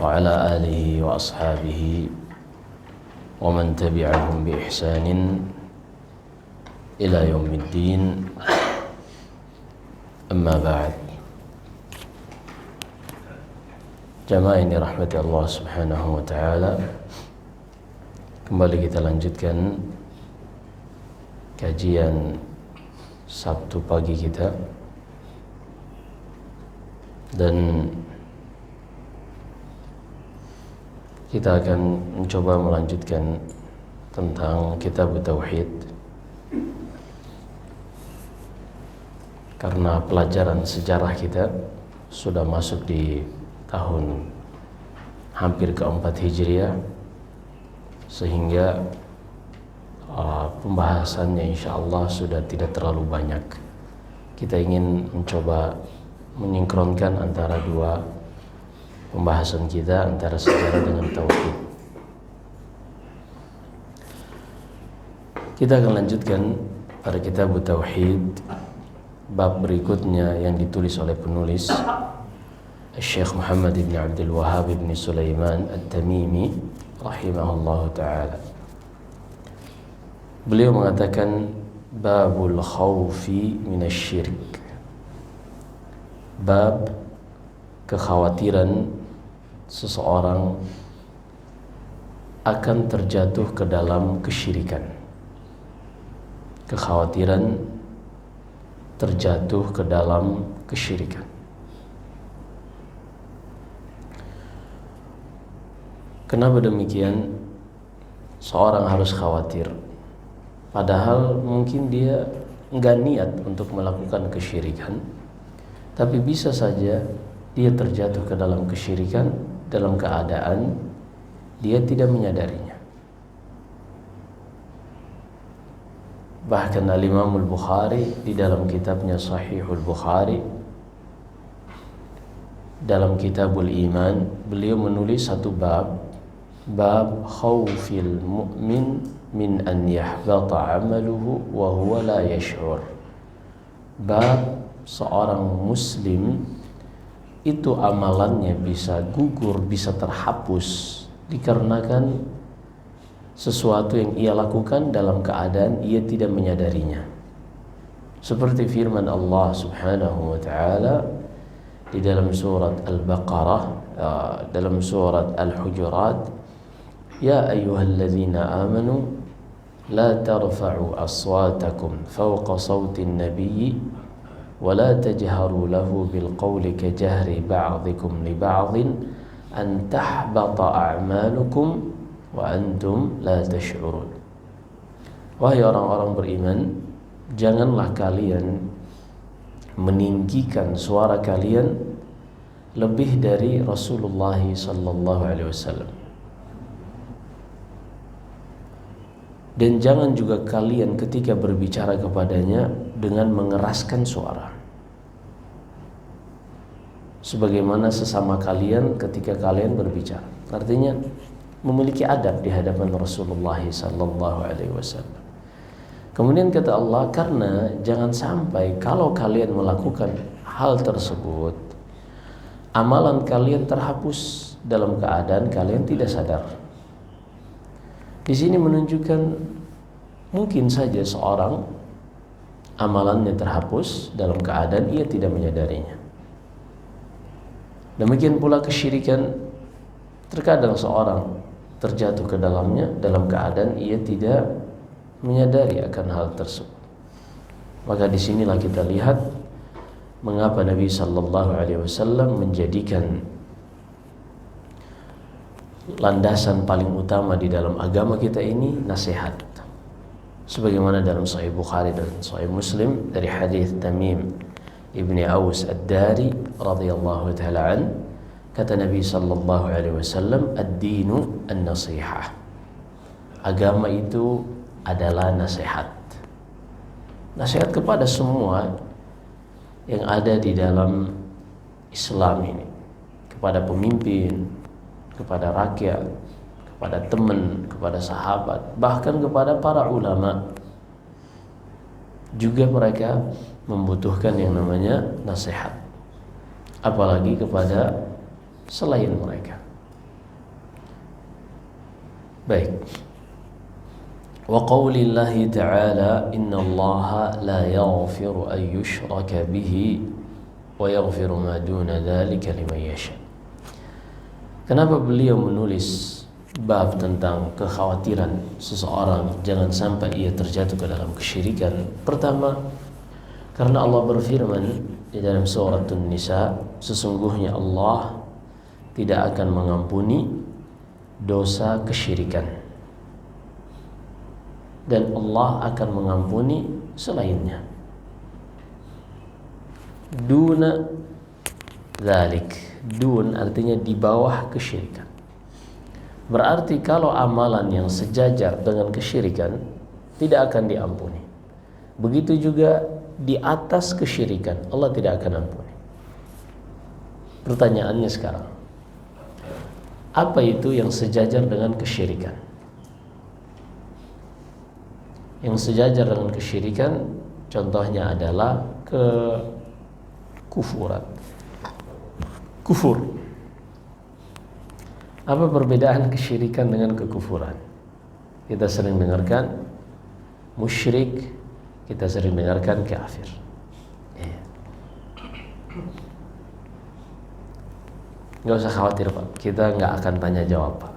وعلى آله وأصحابه ومن تبعهم بإحسان إلى يوم الدين. أما بعد. Jamaah ini rahmati Allah subhanahu wa ta'ala, kembali kita lanjutkan kajian Sabtu pagi kita, dan kita akan mencoba melanjutkan tentang kitab Tauhid, karena pelajaran sejarah kita sudah masuk di tahun hampir keempat Hijriah, sehingga pembahasannya insya Allah sudah tidak terlalu banyak. Kita ingin mencoba menyingkronkan antara dua pembahasan kita, antara sejarah dengan tauhid. Kita akan lanjutkan pada kitab Tauhid, bab berikutnya yang ditulis oleh penulis Syekh Muhammad ibn Abdul Wahhab ibn Sulaiman At-Tamimi rahimahullah ta'ala. Beliau mengatakan babul khawfi minasyirk, bab kekhawatiran seseorang akan terjatuh ke dalam kesyirikan. Kekhawatiran terjatuh ke dalam kesyirikan. Kenapa demikian? Seorang harus khawatir, padahal mungkin dia enggak niat untuk melakukan kesyirikan, tapi bisa saja dia terjatuh ke dalam kesyirikan dalam keadaan dia tidak menyadarinya. Bahkan Al-Imam Al-Bukhari di dalam kitabnya Sahihul Bukhari, dalam Kitabul Iman, beliau menulis satu bab khawfil mu'min min an yahbata amaluhu wa huwa la yash'ur. Bab seorang muslim itu amalannya bisa gugur, bisa terhapus dikarenakan sesuatu yang ia lakukan dalam keadaan ia tidak menyadarinya. Seperti firman Allah subhanahu wa ta'ala di dalam surat Al-Baqarah, dalam surat Al-Hujurat, ya ayyuhalladzina amanu la tarfa'u aswatakum fawqa sawtin nabiyyi wa la tajharu lahu bil qawli ka jahri ba'dikum li ba'din an tahbata a'malukum wa antum la tash'urun. Wahai orang-orang beriman, janganlah kalian meninggikan suara kalian lebih dari Rasulullah sallallahu alaihi wasallam, dan jangan juga kalian ketika berbicara kepadanya dengan mengeraskan suara, sebagaimana sesama kalian ketika kalian berbicara. Artinya memiliki adab di hadapan Rasulullah sallallahu alaihi wasallam. Kemudian kata Allah, karena jangan sampai kalau kalian melakukan hal tersebut, amalan kalian terhapus dalam keadaan kalian tidak sadar. Di sini menunjukkan mungkin saja seorang amalannya terhapus dalam keadaan ia tidak menyadarinya. Demikian pula kesyirikan, terkadang seorang terjatuh ke dalamnya dalam keadaan ia tidak menyadari akan hal tersebut. Maka disinilah kita lihat mengapa Nabi sallallahu alaihi wasallam menjadikan landasan paling utama di dalam agama kita ini nasihat. Sebagaimana dalam Sahih Bukhari dan Sahih Muslim dari hadis Tamim ibni Aus Ad-Dari radhiyallahu taala an, kata Nabi sallallahu alaihi wasallam, ad-dinu an-nasihah. Agama itu adalah nasihat. Nasihat kepada semua yang ada di dalam Islam ini, kepada pemimpin, kepada rakyat, kepada teman, kepada sahabat, bahkan kepada para ulama. Juga mereka membutuhkan yang namanya nasihat, apalagi kepada selain mereka. Baik. Wa qaulillahi ta'ala innallaha la yaghfiru an yushraka bihi wa yaghfiru ma duna dzalika liman yasha. Kenapa beliau menulis bab tentang kekhawatiran seseorang jangan sampai ia terjatuh ke dalam kesyirikan? Pertama, karena Allah berfirman di dalam surah An-Nisa, sesungguhnya Allah tidak akan mengampuni dosa kesyirikan dan Allah akan mengampuni selainnya. Duna dzalik, dun artinya di bawah kesyirikan. Berarti kalau amalan yang sejajar dengan kesyirikan tidak akan diampuni. Begitu juga di atas kesyirikan Allah tidak akan ampuni. Pertanyaannya sekarang, apa itu yang sejajar dengan kesyirikan? Yang sejajar dengan kesyirikan contohnya adalah kekufuran. Kufur. Apa perbedaan kesyirikan dengan kekufuran? Kita sering dengarkan musyrik, kita sering dengarkan kafir. Nggak usah khawatir Pak, kita nggak akan tanya jawab Pak.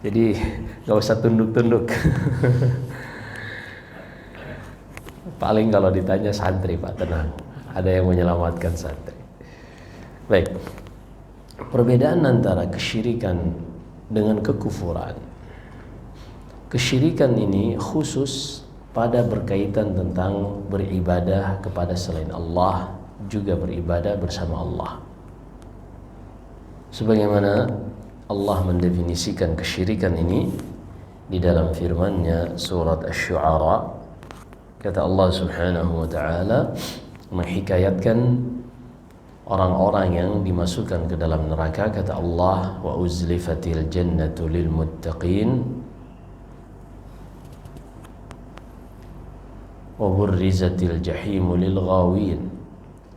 Jadi nggak usah tunduk-tunduk. Paling kalau ditanya santri Pak, tenang, ada yang menyelamatkan santri. Baik, perbedaan antara kesyirikan dengan kekufuran. Kesyirikan ini khusus pada berkaitan tentang beribadah kepada selain Allah, juga beribadah bersama Allah. Sebagaimana Allah mendefinisikan kesyirikan ini di dalam firman-Nya surat Asy-Syu'ara, kata Allah Subhanahu wa taala menghikayatkan orang-orang yang dimasukkan ke dalam neraka, kata Allah, wa uzlifatil jannatu lil muttaqin wa burrizatil jahimu lil ghawin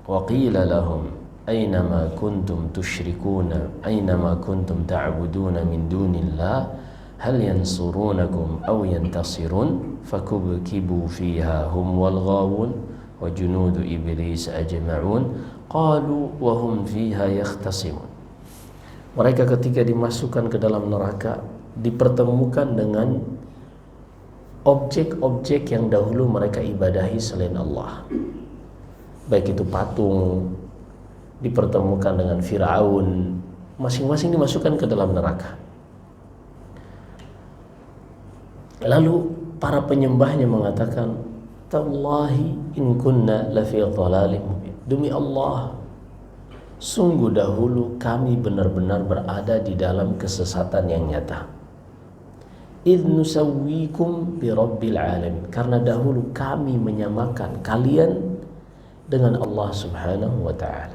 wa qila lahum aynama kuntum tusyrikuna aynama kuntum ta'buduna min dunillah hal yansurunakum aw yantasirun fakubkibu fiha hum wal ghawun wa junudu iblis ajma'un qalu wa hum fiha yakhtasimun. Mereka ketika dimasukkan ke dalam neraka dipertemukan dengan objek-objek yang dahulu mereka ibadahi selain Allah, baik itu patung, dipertemukan dengan Fir'aun, masing-masing dimasukkan ke dalam neraka. Lalu para penyembahnya mengatakan, tallahi in kunna lafi dhalalin mubin, demi Allah sungguh dahulu kami benar-benar berada di dalam kesesatan yang nyata. idh nusawwikum bi rabbil alamin, karena dahulu kami menyamakan kalian dengan Allah Subhanahu wa taala.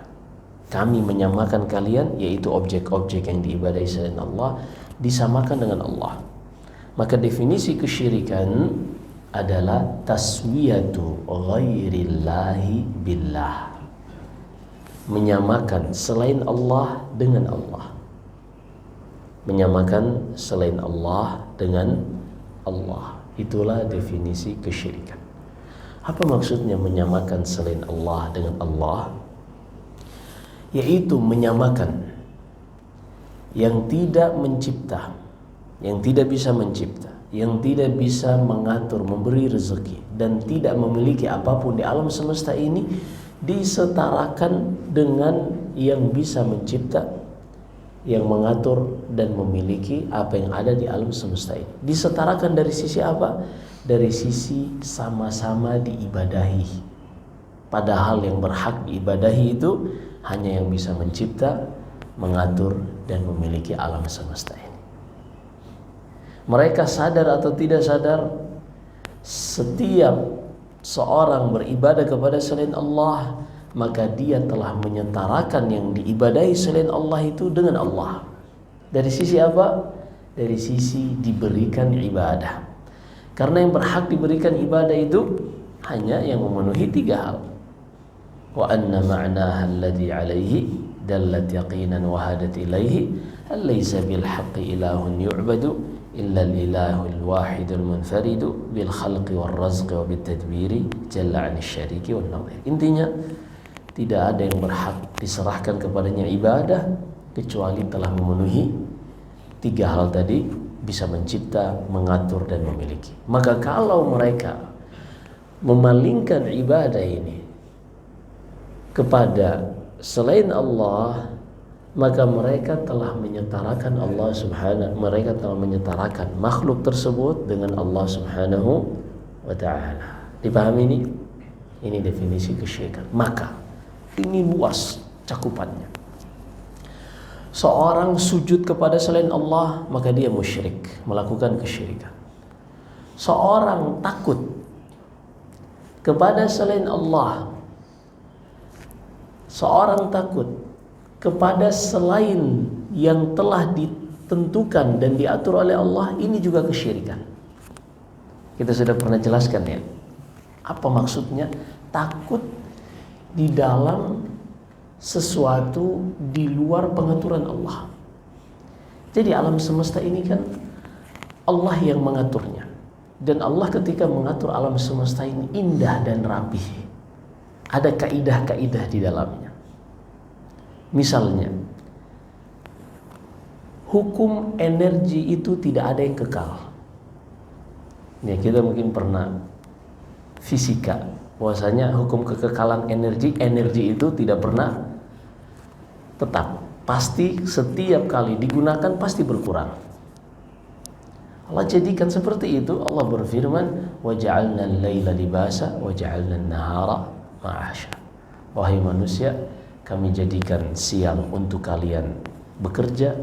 Kami menyamakan kalian, yaitu objek-objek yang diibadahi selain Allah, disamakan dengan Allah. Maka definisi kesyirikan adalah taswiyatu ghairillahi billah, menyamakan selain Allah dengan Allah. Menyamakan selain Allah dengan Allah. Itulah definisi kesyirikan. Apa maksudnya menyamakan selain Allah dengan Allah? Yaitu menyamakan yang tidak mencipta, yang tidak bisa mencipta, yang tidak bisa mengatur, memberi rezeki, dan tidak memiliki apapun di alam semesta ini, disetarakan dengan yang bisa mencipta, yang mengatur dan memiliki apa yang ada di alam semesta ini. Disetarakan dari sisi apa? Dari sisi sama-sama diibadahi. Padahal yang berhak diibadahi itu hanya yang bisa mencipta, mengatur, dan memiliki alam semesta ini. Mereka sadar atau tidak sadar, setiap seorang beribadah kepada selain Allah, maka dia telah menyetarakan yang diibadahi selain Allah itu dengan Allah. Dari sisi apa? Dari sisi diberikan ibadah. Karena yang berhak diberikan ibadah itu hanya yang memenuhi 3 hal. Wa anna ma'naha alladhi alaihi dallat yaqinan wa hadat ilaihi hal laisa bil haqqi ilahun yu'badu illa al-ilahul wahidul munfaridu bil khalqi wal razqi wa bit tadbiri jalla 'anil syariki wan nadhir. Intinya tidak ada yang berhak diserahkan kepadanya ibadah kecuali telah memenuhi tiga hal tadi, bisa mencipta, mengatur dan memiliki. Maka kalau mereka memalingkan ibadah ini kepada selain Allah, maka mereka telah menyetarakan Allah subhanahu, mereka telah menyetarakan makhluk tersebut dengan Allah subhanahu wa ta'ala. Dipahami ini? Ini definisi kesyirikan. Maka ini luas cakupannya. Seorang sujud kepada selain Allah, maka dia musyrik, melakukan kesyirikan. Seorang takut kepada selain Allah, seorang takut kepada selain yang telah ditentukan dan diatur oleh Allah, ini juga kesyirikan. Kita sudah pernah jelaskan ya, apa maksudnya takut di dalam sesuatu di luar pengaturan Allah. Jadi alam semesta ini kan Allah yang mengaturnya, dan Allah ketika mengatur alam semesta ini indah dan rapih. Ada kaidah-kaidah di dalamnya. Misalnya, hukum energi itu tidak ada yang kekal. Ya, kita mungkin pernah fisika, bahwasanya hukum kekekalan energi itu tidak pernah tetap, pasti setiap kali digunakan pasti berkurang. Allah jadikan seperti itu. Allah berfirman, وَجَعَلْنَا اللَّيْلَ لِبَاسًا وَجَعَلْنَا النَّهَارَ مَعَاشًا. Wahai manusia, kami jadikan siang untuk kalian bekerja,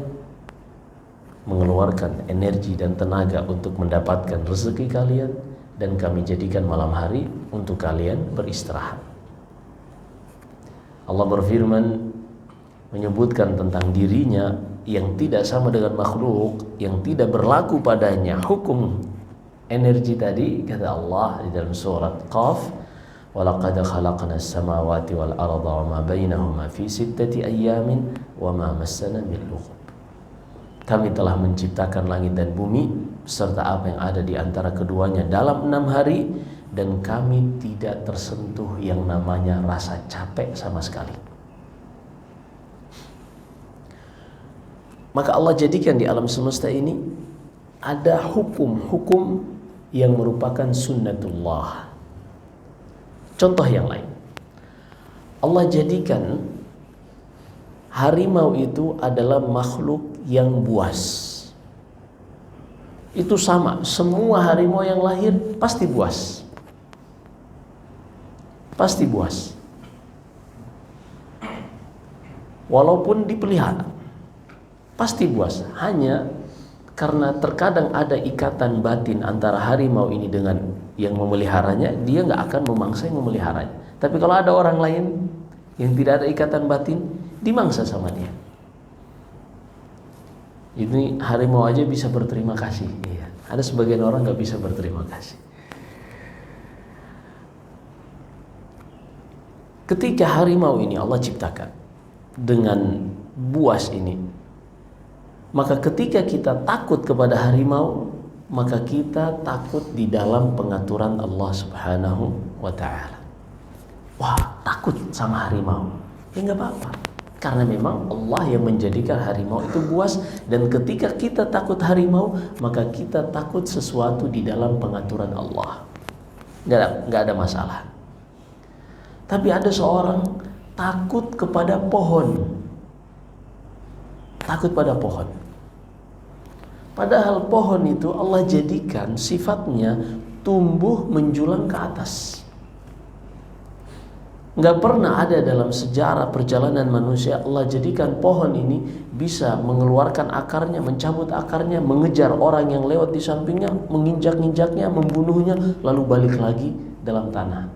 mengeluarkan energi dan tenaga untuk mendapatkan rezeki kalian, dan kami jadikan malam hari untuk kalian beristirahat. Allah berfirman menyebutkan tentang dirinya yang tidak sama dengan makhluk, yang tidak berlaku padanya hukum energi tadi. Kata Allah di dalam surat Qaf, وَلَقَدْ خَلَقْنَا السَّمَاوَاتِ وَالْأَرْضَ وَمَا بَيْنَهُمَا فِي 6 أَيَّامٍ وَمَا مَسَّنَا مِنْ لُغُوبٍ. Kami telah menciptakan langit dan bumi serta apa yang ada di antara keduanya dalam 6 hari, dan kami tidak tersentuh yang namanya rasa capek sama sekali. Maka Allah jadikan di alam semesta ini ada hukum-hukum yang merupakan sunnatullah. Contoh yang lain, Allah jadikan harimau itu adalah makhluk yang buas. Itu sama, semua harimau yang lahir pasti buas. Pasti buas. Walaupun dipelihara, pasti buas. Hanya karena terkadang ada ikatan batin antara harimau ini dengan yang memeliharanya, dia nggak akan memangsa yang memeliharanya. Tapi kalau ada orang lain yang tidak ada ikatan batin, dimangsa sama dia. Ini harimau aja bisa berterima kasih. Iya. Ada sebagian orang nggak bisa berterima kasih. Ketika harimau ini Allah ciptakan dengan buas ini, maka ketika kita takut kepada harimau, maka kita takut di dalam pengaturan Allah subhanahu wa ta'ala. Wah, takut sama harimau, ya nggak apa-apa, karena memang Allah yang menjadikan harimau itu buas. Dan ketika kita takut harimau, maka kita takut sesuatu di dalam pengaturan Allah. Nggak ada masalah. Tapi ada seorang takut kepada pohon. Takut pada pohon. Padahal pohon itu Allah jadikan sifatnya tumbuh menjulang ke atas. Nggak pernah ada dalam sejarah perjalanan manusia Allah jadikan pohon ini bisa mengeluarkan akarnya, mencabut akarnya, mengejar orang yang lewat di sampingnya, menginjak-injaknya, membunuhnya, lalu balik lagi dalam tanah.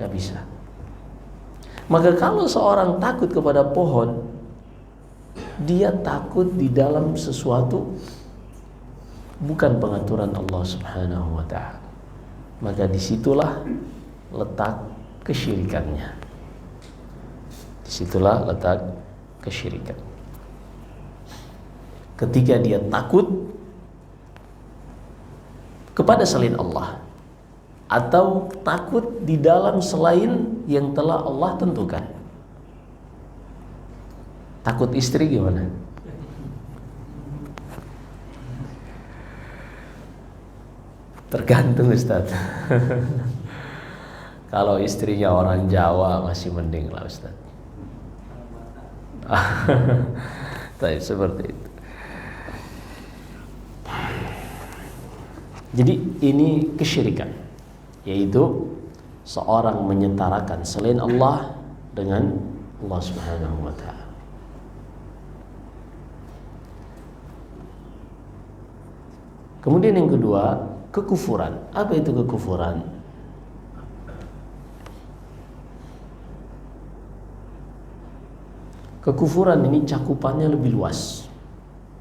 Nggak bisa. Maka kalau seorang takut kepada pohon, dia takut di dalam sesuatu bukan pengaturan Allah subhanahu wa ta'ala. Maka disitulah letak kesyirikannya. Disitulah letak kesyirikan. ketika dia takut kepada selain Allah atau takut di dalam selain yang telah Allah tentukan. Takut istri gimana? Tergantung Ustaz. Kalau istrinya orang Jawa masih mending lah Ustaz. Tapi seperti itu. Jadi ini kesyirikan, yaitu seorang menyetarakan selain Allah dengan Allah Subhanahu wa taala. Kemudian yang kedua, kekufuran. Apa itu kekufuran? Kekufuran ini cakupannya lebih luas.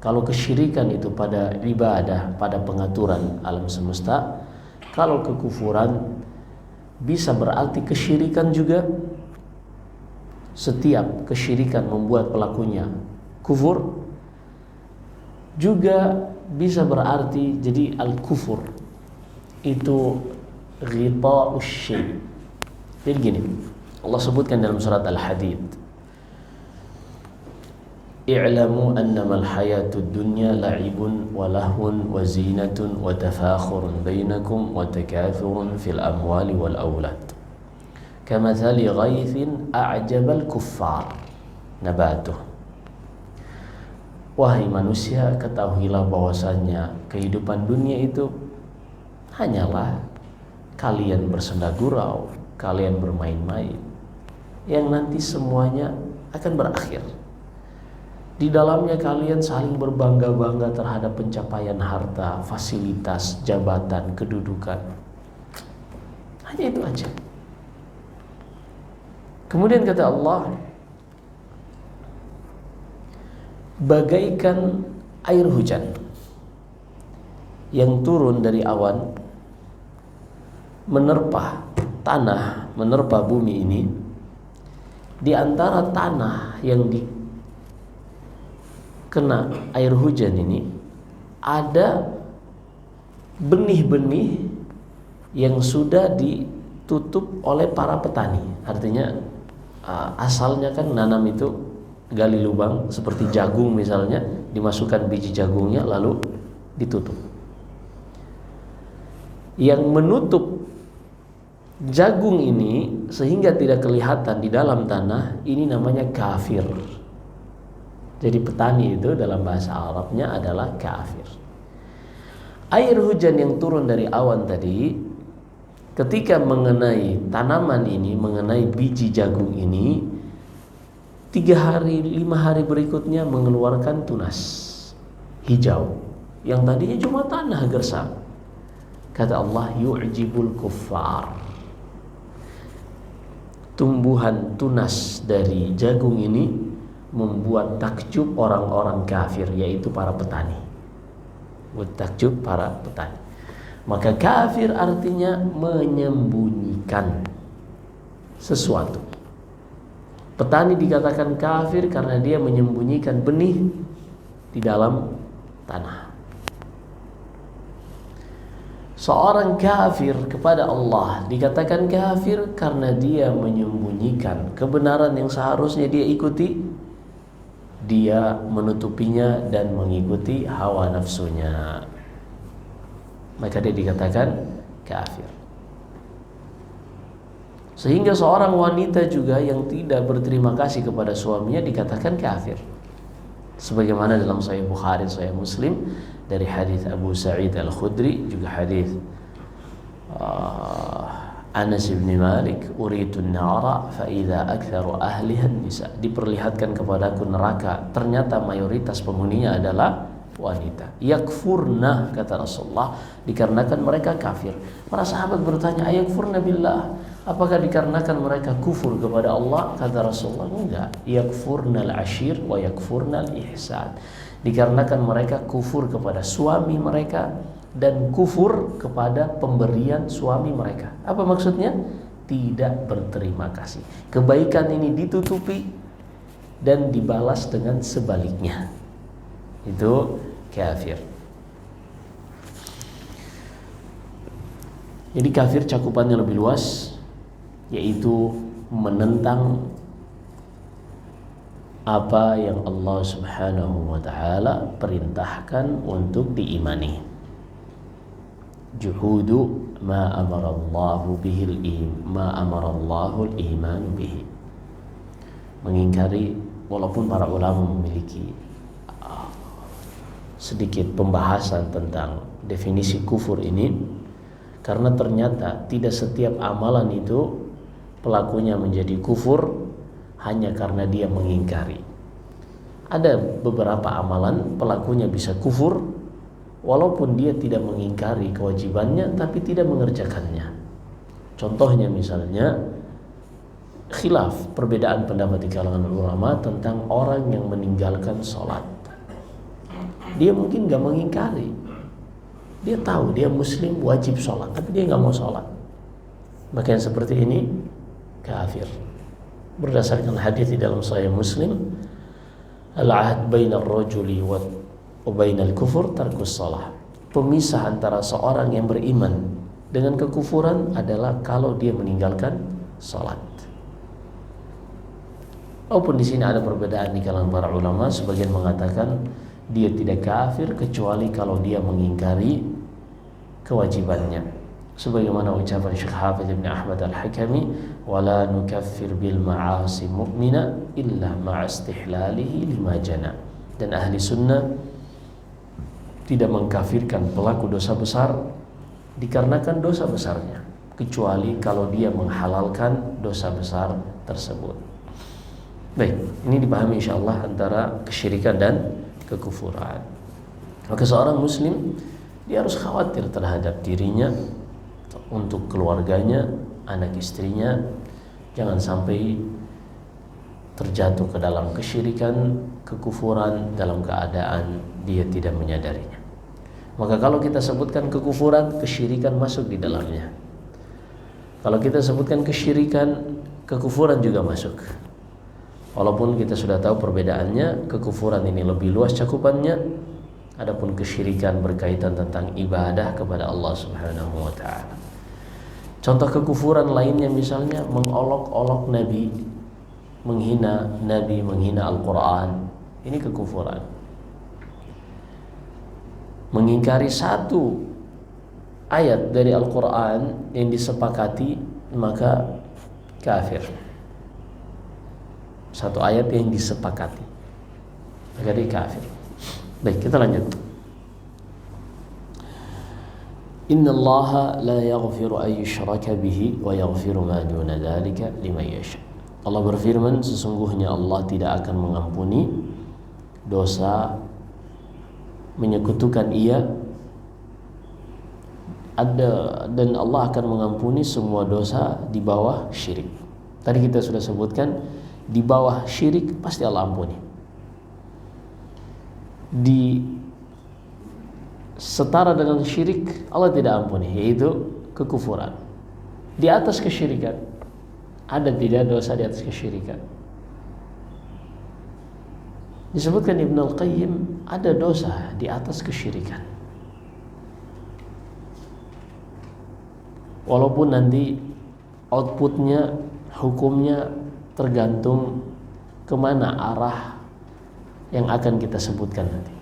Kalau kesyirikan itu pada ibadah, pada pengaturan alam semesta, kalau kekufuran bisa berarti kesyirikan juga. Setiap kesyirikan membuat pelakunya kufur, juga bisa berarti jadi al-kufur itu ghita'us syai'. Jadi gini, Allah sebutkan dalam surat Al-Hadid, i'lamu annama al-hayatud dunya la'ibun wa lahun wa zinatun wa tafakhurun bainakum wa takathurun fil amwali wal aulad kamathali ghaithin a'jabal kuffar nabatuh. Wahai manusia, ketahuilah bahwasannya kehidupan dunia itu hanyalah kalian bersenda gurau, kalian bermain-main, yang nanti semuanya akan berakhir. Di dalamnya kalian saling berbangga-bangga terhadap pencapaian harta, fasilitas, jabatan, kedudukan. Hanya itu aja. Kemudian kata Allah, bagaikan air hujan yang turun dari awan, menerpa tanah, menerpa bumi ini. Di antara tanah yang kena air hujan ini ada benih-benih yang sudah ditutup oleh para petani. Artinya asalnya kan nanam itu gali lubang seperti jagung misalnya, dimasukkan biji jagungnya lalu ditutup. Yang menutup jagung ini sehingga tidak kelihatan di dalam tanah, ini namanya kafir. Jadi petani itu dalam bahasa Arabnya adalah kafir. Air hujan yang turun dari awan tadi, ketika mengenai tanaman ini, mengenai biji jagung ini, 3 hari, 5 hari berikutnya mengeluarkan tunas hijau yang tadinya cuma tanah gersang. Kata Allah, yu'jibul kuffar. Tumbuhan tunas dari jagung ini membuat takjub orang-orang kafir, yaitu para petani. Buat takjub para petani. Maka kafir artinya menyembunyikan sesuatu. Petani dikatakan kafir karena dia menyembunyikan benih di dalam tanah. Seorang kafir kepada Allah dikatakan kafir karena dia menyembunyikan kebenaran yang seharusnya dia ikuti. Dia menutupinya dan mengikuti hawa nafsunya, maka dia dikatakan kafir. Sehingga seorang wanita juga yang tidak berterima kasih kepada suaminya dikatakan kafir. Sebagaimana dalam Sahih Bukhari, Sahih Muslim dari hadis Abu Sa'id Al-Khudri, juga hadis Anas bin Malik, uritun nara fa idza aktsaru ahliha nisa. Diperlihatkan kepadaku neraka, ternyata mayoritas penghuninya adalah wanita. Yakfurna, kata Rasulullah, dikarenakan mereka kafir. Para sahabat bertanya, ayakfurna billah, apakah dikarenakan mereka kufur kepada Allah? Kata Rasulullah, enggak. Yakfurnal ashir wa yakfurnal ihsan. Dikarenakan mereka kufur kepada suami mereka dan kufur kepada pemberian suami mereka. Apa maksudnya? Tidak berterima kasih. Kebaikan ini ditutupi dan dibalas dengan sebaliknya. itu kafir. Jadi kafir cakupannya lebih luas, yaitu menentang apa yang Allah Subhanahu wa taala perintahkan untuk diimani. Juhudu ma amarallahu bihil ma amarallahu al-iman bihi. Mengingkari, walaupun para ulama memiliki sedikit pembahasan tentang definisi kufur ini, karena ternyata tidak setiap amalan itu pelakunya menjadi kufur hanya karena dia mengingkari. Ada beberapa amalan pelakunya bisa kufur walaupun dia tidak mengingkari kewajibannya tapi tidak mengerjakannya. Contohnya misalnya khilaf, perbedaan pendapat di kalangan ulama tentang orang yang meninggalkan sholat. Dia mungkin gak mengingkari, dia tahu dia muslim wajib sholat, tapi dia gak mau sholat. Maka yang seperti ini kafir. Berdasarkan hadis di dalam Sahih Muslim, al-ahd bainal rajuli wa bainal kufur tarkus shalah. Pemisah antara seorang yang beriman dengan kekufuran adalah kalau dia meninggalkan sholat. Walaupun di sini ada perbedaan di kalangan para ulama, sebagian mengatakan dia tidak kafir kecuali kalau dia mengingkari kewajibannya. Sebagaimana ucapan Syekh Hafiz Ibn Ahmad Al-Hakami, wala nukaffir bil ma'asi mu'mina illa ma'istihlalihi lima jana. Dan ahli sunnah tidak mengkafirkan pelaku dosa besar dikarenakan dosa besarnya, kecuali kalau dia menghalalkan dosa besar tersebut. Baik, ini dipahami insyaallah antara kesyirikan dan kekufuran. Maka seorang muslim dia harus khawatir terhadap dirinya, untuk keluarganya, anak istrinya, jangan sampai terjatuh ke dalam kesyirikan, kekufuran dalam keadaan dia tidak menyadarinya. Maka kalau kita sebutkan kekufuran, kesyirikan masuk di dalamnya. Kalau kita sebutkan kesyirikan, kekufuran juga masuk. Walaupun kita sudah tahu perbedaannya, kekufuran ini lebih luas cakupannya, adapun kesyirikan berkaitan tentang ibadah kepada Allah Subhanahu wa taala. Contoh kekufuran lainnya misalnya mengolok-olok Nabi, menghina Nabi, menghina Al-Quran. Ini kekufuran. Mengingkari satu ayat dari Al-Quran yang disepakati, maka kafir. Satu ayat yang disepakati, maka dia kafir. Baik, kita lanjut. Inna Allaha la yaghfiru an yushraka bihi wa yaghfiru ma duna dzalika liman yasha. Allah berfirman, sesungguhnya Allah tidak akan mengampuni dosa menyekutukan Ia, dan Allah akan mengampuni semua dosa di bawah syirik. Tadi kita sudah sebutkan, di bawah syirik pasti Allah ampuni. Di setara dengan syirik Allah tidak ampuni, yaitu kekufuran. Di atas kesyirikan, ada tidak dosa di atas kesyirikan? Disebutkan Ibn Al-Qayyim, ada dosa di atas kesyirikan. Walaupun nanti outputnya, hukumnya tergantung kemana arah yang akan kita sebutkan nanti,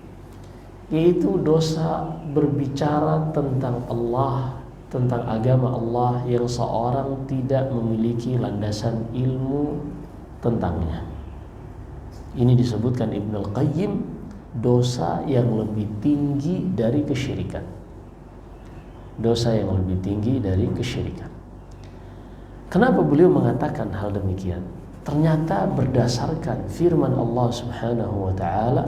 yaitu dosa berbicara tentang Allah, tentang agama Allah yang seorang tidak memiliki landasan ilmu tentangnya. Ini disebutkan Ibn Al-Qayyim dosa yang lebih tinggi dari kesyirikan. Dosa yang lebih tinggi dari kesyirikan. Kenapa beliau mengatakan hal demikian? Ternyata berdasarkan firman Allah Subhanahu wa taala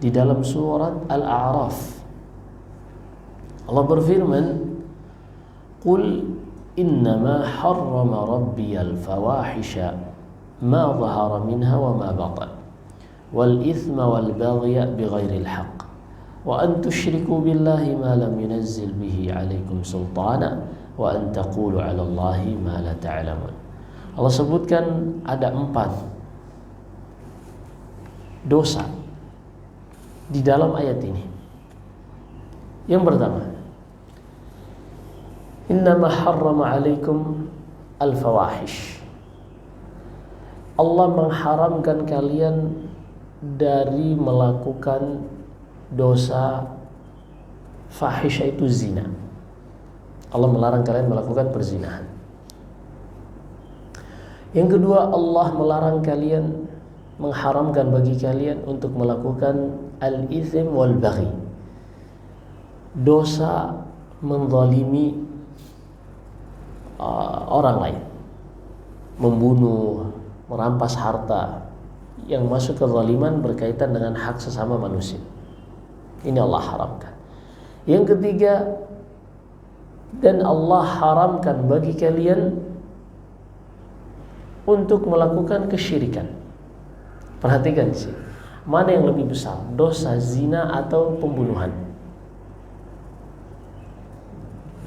di dalam surat Al-A'raf. Allah berfirman, "Qul innama harrama rabbiyal fawahisha ma dhahara minha wa ma batan wal ithma wal baghya bighairil haqq wa an tusyriku billahi ma lam yunazzil bihi 'alaikum sultana wa an taqulu 'ala Allahi ma la ta'lamun." Allah sebutkan ada 4 dosa di dalam ayat ini. Yang pertama, innama harrama alaikum al-fawahish. Allah mengharamkan kalian dari melakukan dosa fahish, itu zina. Allah melarang kalian melakukan perzinahan. Yang kedua, Allah melarang kalian, mengharamkan bagi kalian untuk melakukan al-ithim wal baghi, dosa menzalimi orang lain, membunuh, merampas harta, yang masuk ke zaliman berkaitan dengan hak sesama manusia. Ini Allah haramkan. Yang ketiga, dan Allah haramkan bagi kalian untuk melakukan kesyirikan. Perhatikan sih, mana yang lebih besar, dosa zina atau pembunuhan?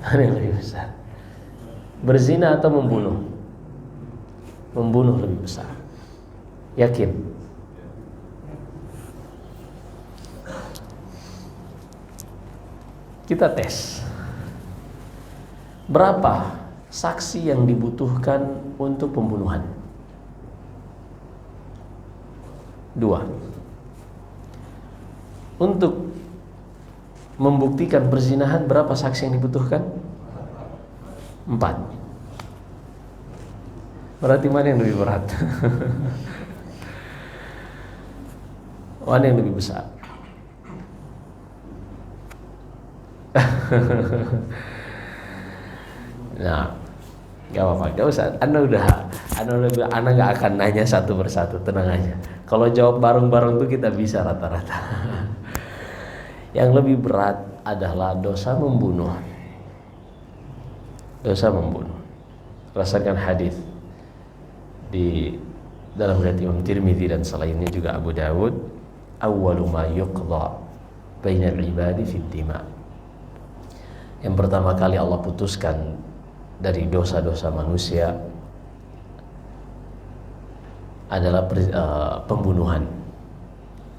Mana yang lebih besar? Berzina atau membunuh? Membunuh lebih besar. Yakin? Kita tes. Berapa saksi yang dibutuhkan untuk pembunuhan? 2. Untuk membuktikan perzinahan, berapa saksi yang dibutuhkan? 4. Berarti mana yang lebih berat? Mana yang lebih besar? Nah, gak apa-apa, gak usah. Anda gak akan nanya satu persatu, tenang aja. Kalau jawab bareng-bareng tuh kita bisa rata-rata. Yang lebih berat adalah dosa membunuh. Dosa membunuh. Rasakan hadis di dalam riwayat Imam Tirmidzi dan selainnya juga Abu Dawud, awwalu ma yuqda bainal ibadi fid dima. Yang pertama kali Allah putuskan dari dosa-dosa manusia adalah pembunuhan.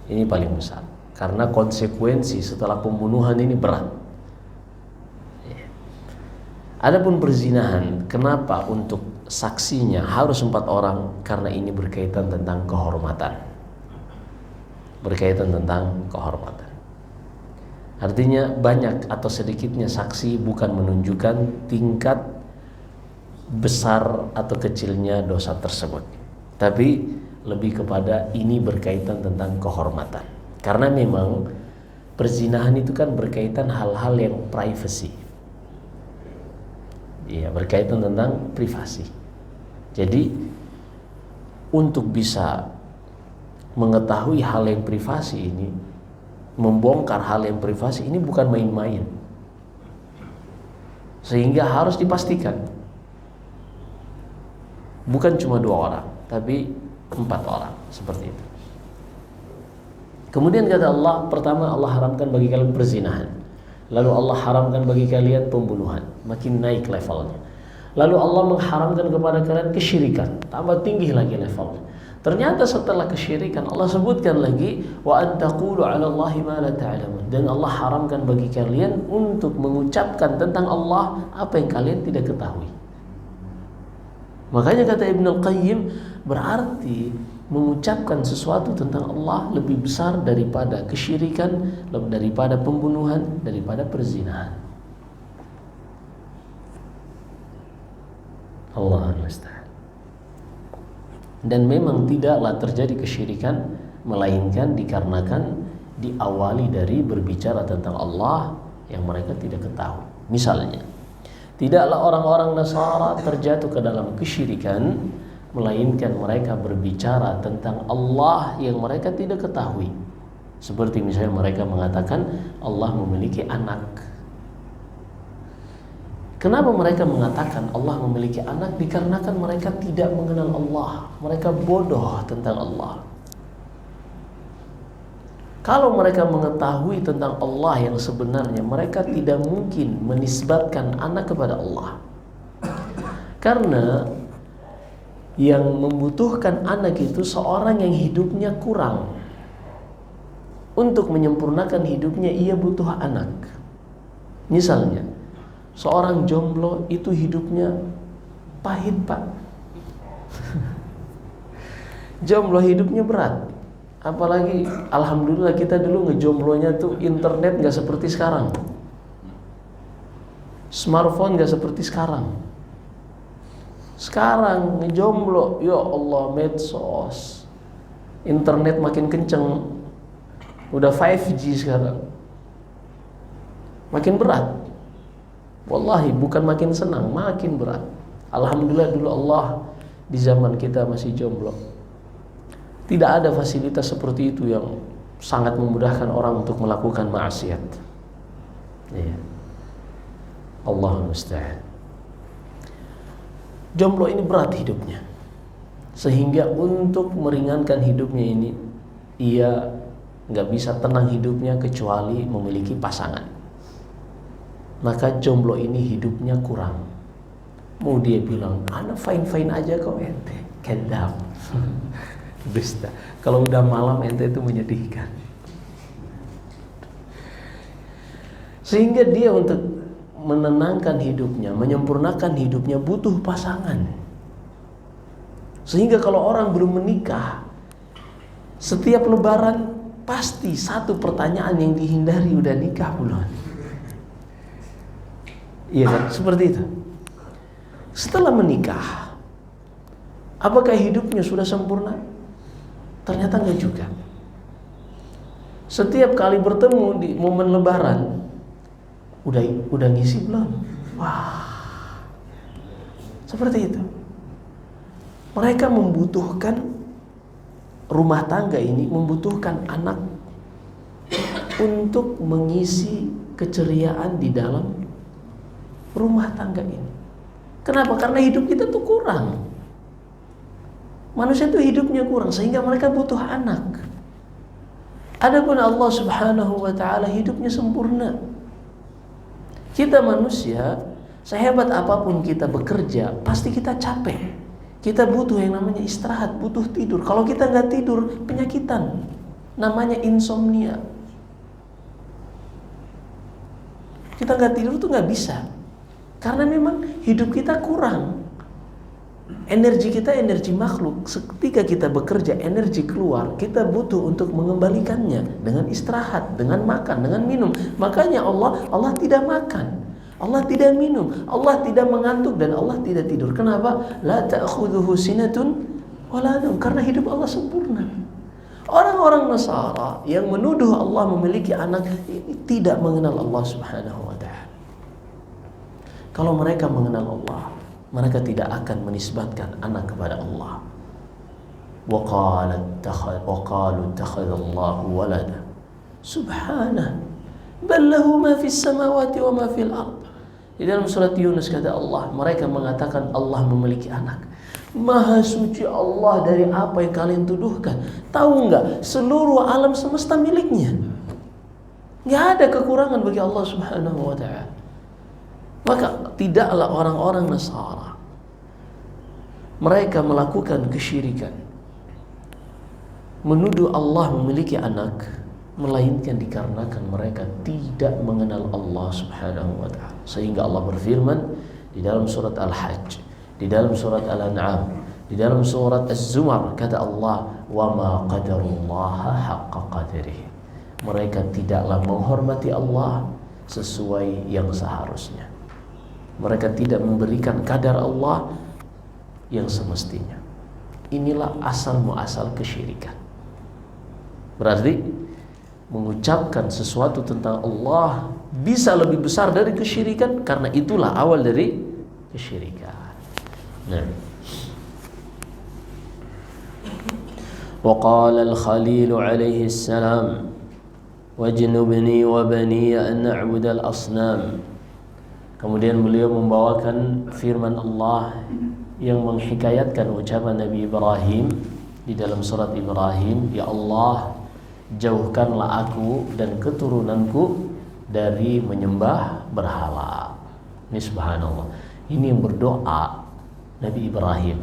Ini paling besar karena konsekuensi setelah pembunuhan ini berat. Adapun perzinahan, kenapa untuk saksinya harus 4 orang? Karena ini berkaitan tentang kehormatan. Berkaitan tentang kehormatan. Artinya banyak atau sedikitnya saksi bukan menunjukkan tingkat besar atau kecilnya dosa tersebut, tapi lebih kepada ini berkaitan tentang kehormatan. Karena memang perzinahan itu kan berkaitan hal-hal yang privacy. Iya, berkaitan tentang privasi. Jadi untuk bisa mengetahui hal yang privasi ini, membongkar hal yang privasi ini bukan main-main. Sehingga harus dipastikan bukan cuma 2 orang, tapi 4 orang, seperti itu. Kemudian kata Allah, pertama Allah haramkan bagi kalian perzinahan. Lalu Allah haramkan bagi kalian pembunuhan, makin naik levelnya. Lalu Allah mengharamkan kepada kalian kesyirikan, tambah tinggi lagi levelnya. Ternyata setelah kesyirikan Allah sebutkan lagi wa an taqulu 'ala Allahi ma la ta'lamun, dan Allah haramkan bagi kalian untuk mengucapkan tentang Allah apa yang kalian tidak ketahui. Makanya kata Ibnu Al-Qayyim, berarti mengucapkan sesuatu tentang Allah lebih besar daripada kesyirikan, daripada pembunuhan, daripada perzinahan. Allah musta'an. Dan memang tidaklah terjadi kesyirikan melainkan dikarenakan diawali dari berbicara tentang Allah yang mereka tidak ketahui. Misalnya, tidaklah orang-orang Nasara terjatuh ke dalam kesyirikan melainkan mereka berbicara tentang Allah yang mereka tidak ketahui. Seperti misalnya mereka mengatakan Allah memiliki anak. Kenapa mereka mengatakan Allah memiliki anak? Dikarenakan mereka tidak mengenal Allah. Mereka bodoh tentang Allah. Kalau mereka mengetahui tentang Allah yang sebenarnya, mereka tidak mungkin menisbatkan anak kepada Allah. Karena yang membutuhkan anak itu seorang yang hidupnya kurang. untuk menyempurnakan hidupnya ia butuh anak. Misalnya, seorang jomblo itu hidupnya pahit, Pak. Jomblo hidupnya berat. Apalagi alhamdulillah kita dulu ngejomblonya tuh internet gak seperti sekarang, smartphone gak seperti sekarang. Sekarang ngejomblo, ya Allah, medsos, internet makin kenceng, udah 5G sekarang, makin berat. Wallahi bukan makin senang, makin berat. Alhamdulillah dulu Allah di zaman kita masih jomblo, tidak ada fasilitas seperti itu yang sangat memudahkan orang untuk melakukan maksiat. Ya. Allahul musta'an. Jomblo ini berat hidupnya, sehingga untuk meringankan hidupnya ini ia nggak bisa tenang hidupnya kecuali memiliki pasangan. Maka jomblo ini hidupnya kurang. Mau dia bilang anak fine-fine aja kok ente, kedap. Dusta. Kalau udah malam ente itu menyedihkan. Sehingga dia untuk menenangkan hidupnya, menyempurnakan hidupnya butuh pasangan. Sehingga kalau orang belum menikah, setiap lebaran pasti satu pertanyaan yang dihindari, udah nikah belum? Iya kan? Seperti itu. Setelah menikah, apakah hidupnya sudah sempurna? Ternyata enggak juga. Setiap kali bertemu di momen lebaran, udah ngisi belum? Wah, seperti itu. Mereka membutuhkan, rumah tangga ini membutuhkan anak untuk mengisi keceriaan di dalam rumah tangga ini. Kenapa? Karena hidup kita tuh kurang. Manusia itu hidupnya kurang sehingga mereka butuh anak. Adapun Allah Subhanahu wa taala hidupnya sempurna. Kita manusia, sehebat apapun kita bekerja, pasti kita capek. Kita butuh yang namanya istirahat, butuh tidur. Kalau kita nggak tidur, penyakitan, namanya insomnia. Kita nggak tidur tuh nggak bisa, karena memang hidup kita kurang. Energi kita energi makhluk. Ketika kita bekerja, energi keluar, kita butuh untuk mengembalikannya dengan istirahat, dengan makan, dengan minum. Makanya Allah tidak makan, Allah tidak minum, Allah tidak mengantuk, dan Allah tidak tidur. Kenapa? La ta'khudhuhu sinatun wala naum, karena hidup Allah sempurna. Orang-orang Nasara yang menuduh Allah memiliki anak ini tidak mengenal Allah Subhanahu wa taala. Kalau mereka mengenal Allah, mereka tidak akan menisbatkan anak kepada Allah. Wa qalu ittakhadallahu walada. Subhanah, bal lahu ma fis samawati wa ma fil ard. Di dalam surat Yunus kata Allah, mereka mengatakan Allah memiliki anak. Maha suci Allah dari apa yang kalian tuduhkan. Tahu enggak, seluruh alam semesta miliknya. Enggak ada kekurangan bagi Allah Subhanahu wa taala. Maka tidaklah orang-orang Nasara mereka melakukan kesyirikan, menuduh Allah memiliki anak, melainkan dikarenakan mereka tidak mengenal Allah Subhanahu wa taala. Sehingga Allah berfirman di dalam surat Al-Hajj, di dalam surat Al-An'am, di dalam surat Az-Zumar, kata Allah, "Wa ma qadarullaha haqqa qadrihi." Mereka tidaklah menghormati Allah sesuai yang seharusnya. Mereka tidak memberikan kadar Allah yang semestinya. Inilah asal muasal kesyirikan. Berarti mengucapkan sesuatu tentang Allah bisa lebih besar dari kesyirikan, karena itulah awal dari kesyirikan. Nah, wa qala al-Khalil alaihi salam, wajnubni wa bani an na'budu al-asnam. Kemudian beliau membawakan firman Allah yang menghikayatkan ucapan Nabi Ibrahim di dalam surat Ibrahim, "Ya Allah, jauhkanlah aku dan keturunanku dari menyembah berhala." Ini subhanallah. Ini yang berdoa Nabi Ibrahim.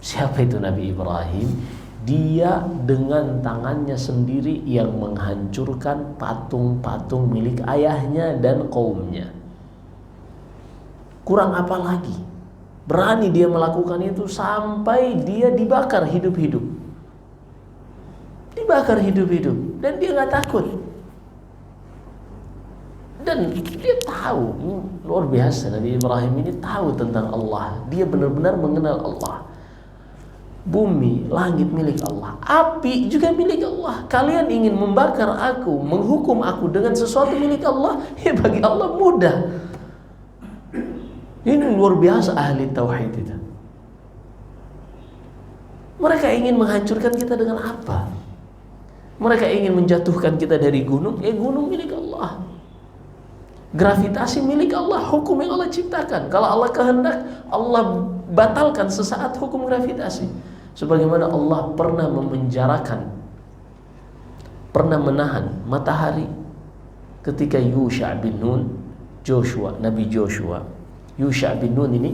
Siapa itu Nabi Ibrahim? Dia dengan tangannya sendiri yang menghancurkan patung-patung milik ayahnya dan kaumnya. Kurang apa lagi? Berani dia melakukan itu sampai dia dibakar hidup-hidup. Dibakar hidup-hidup. Dan dia gak takut. Dan dia tahu, luar biasa, Nabi Ibrahim ini tahu tentang Allah. Dia benar-benar mengenal Allah. Bumi, langit milik Allah, api juga milik Allah. Kalian ingin membakar aku, menghukum aku dengan sesuatu milik Allah, ya bagi Allah mudah. Ini luar biasa ahli tauhid itu. Mereka ingin menghancurkan kita dengan apa? Mereka ingin menjatuhkan kita dari gunung, gunung milik Allah. Gravitasi milik Allah, hukum yang Allah ciptakan. Kalau Allah kehendak, Allah batalkan sesaat hukum gravitasi. Sebagaimana Allah pernah memenjarakan, pernah menahan matahari ketika Yusha bin Nun, Nabi Joshua. Yusha bin Nun ini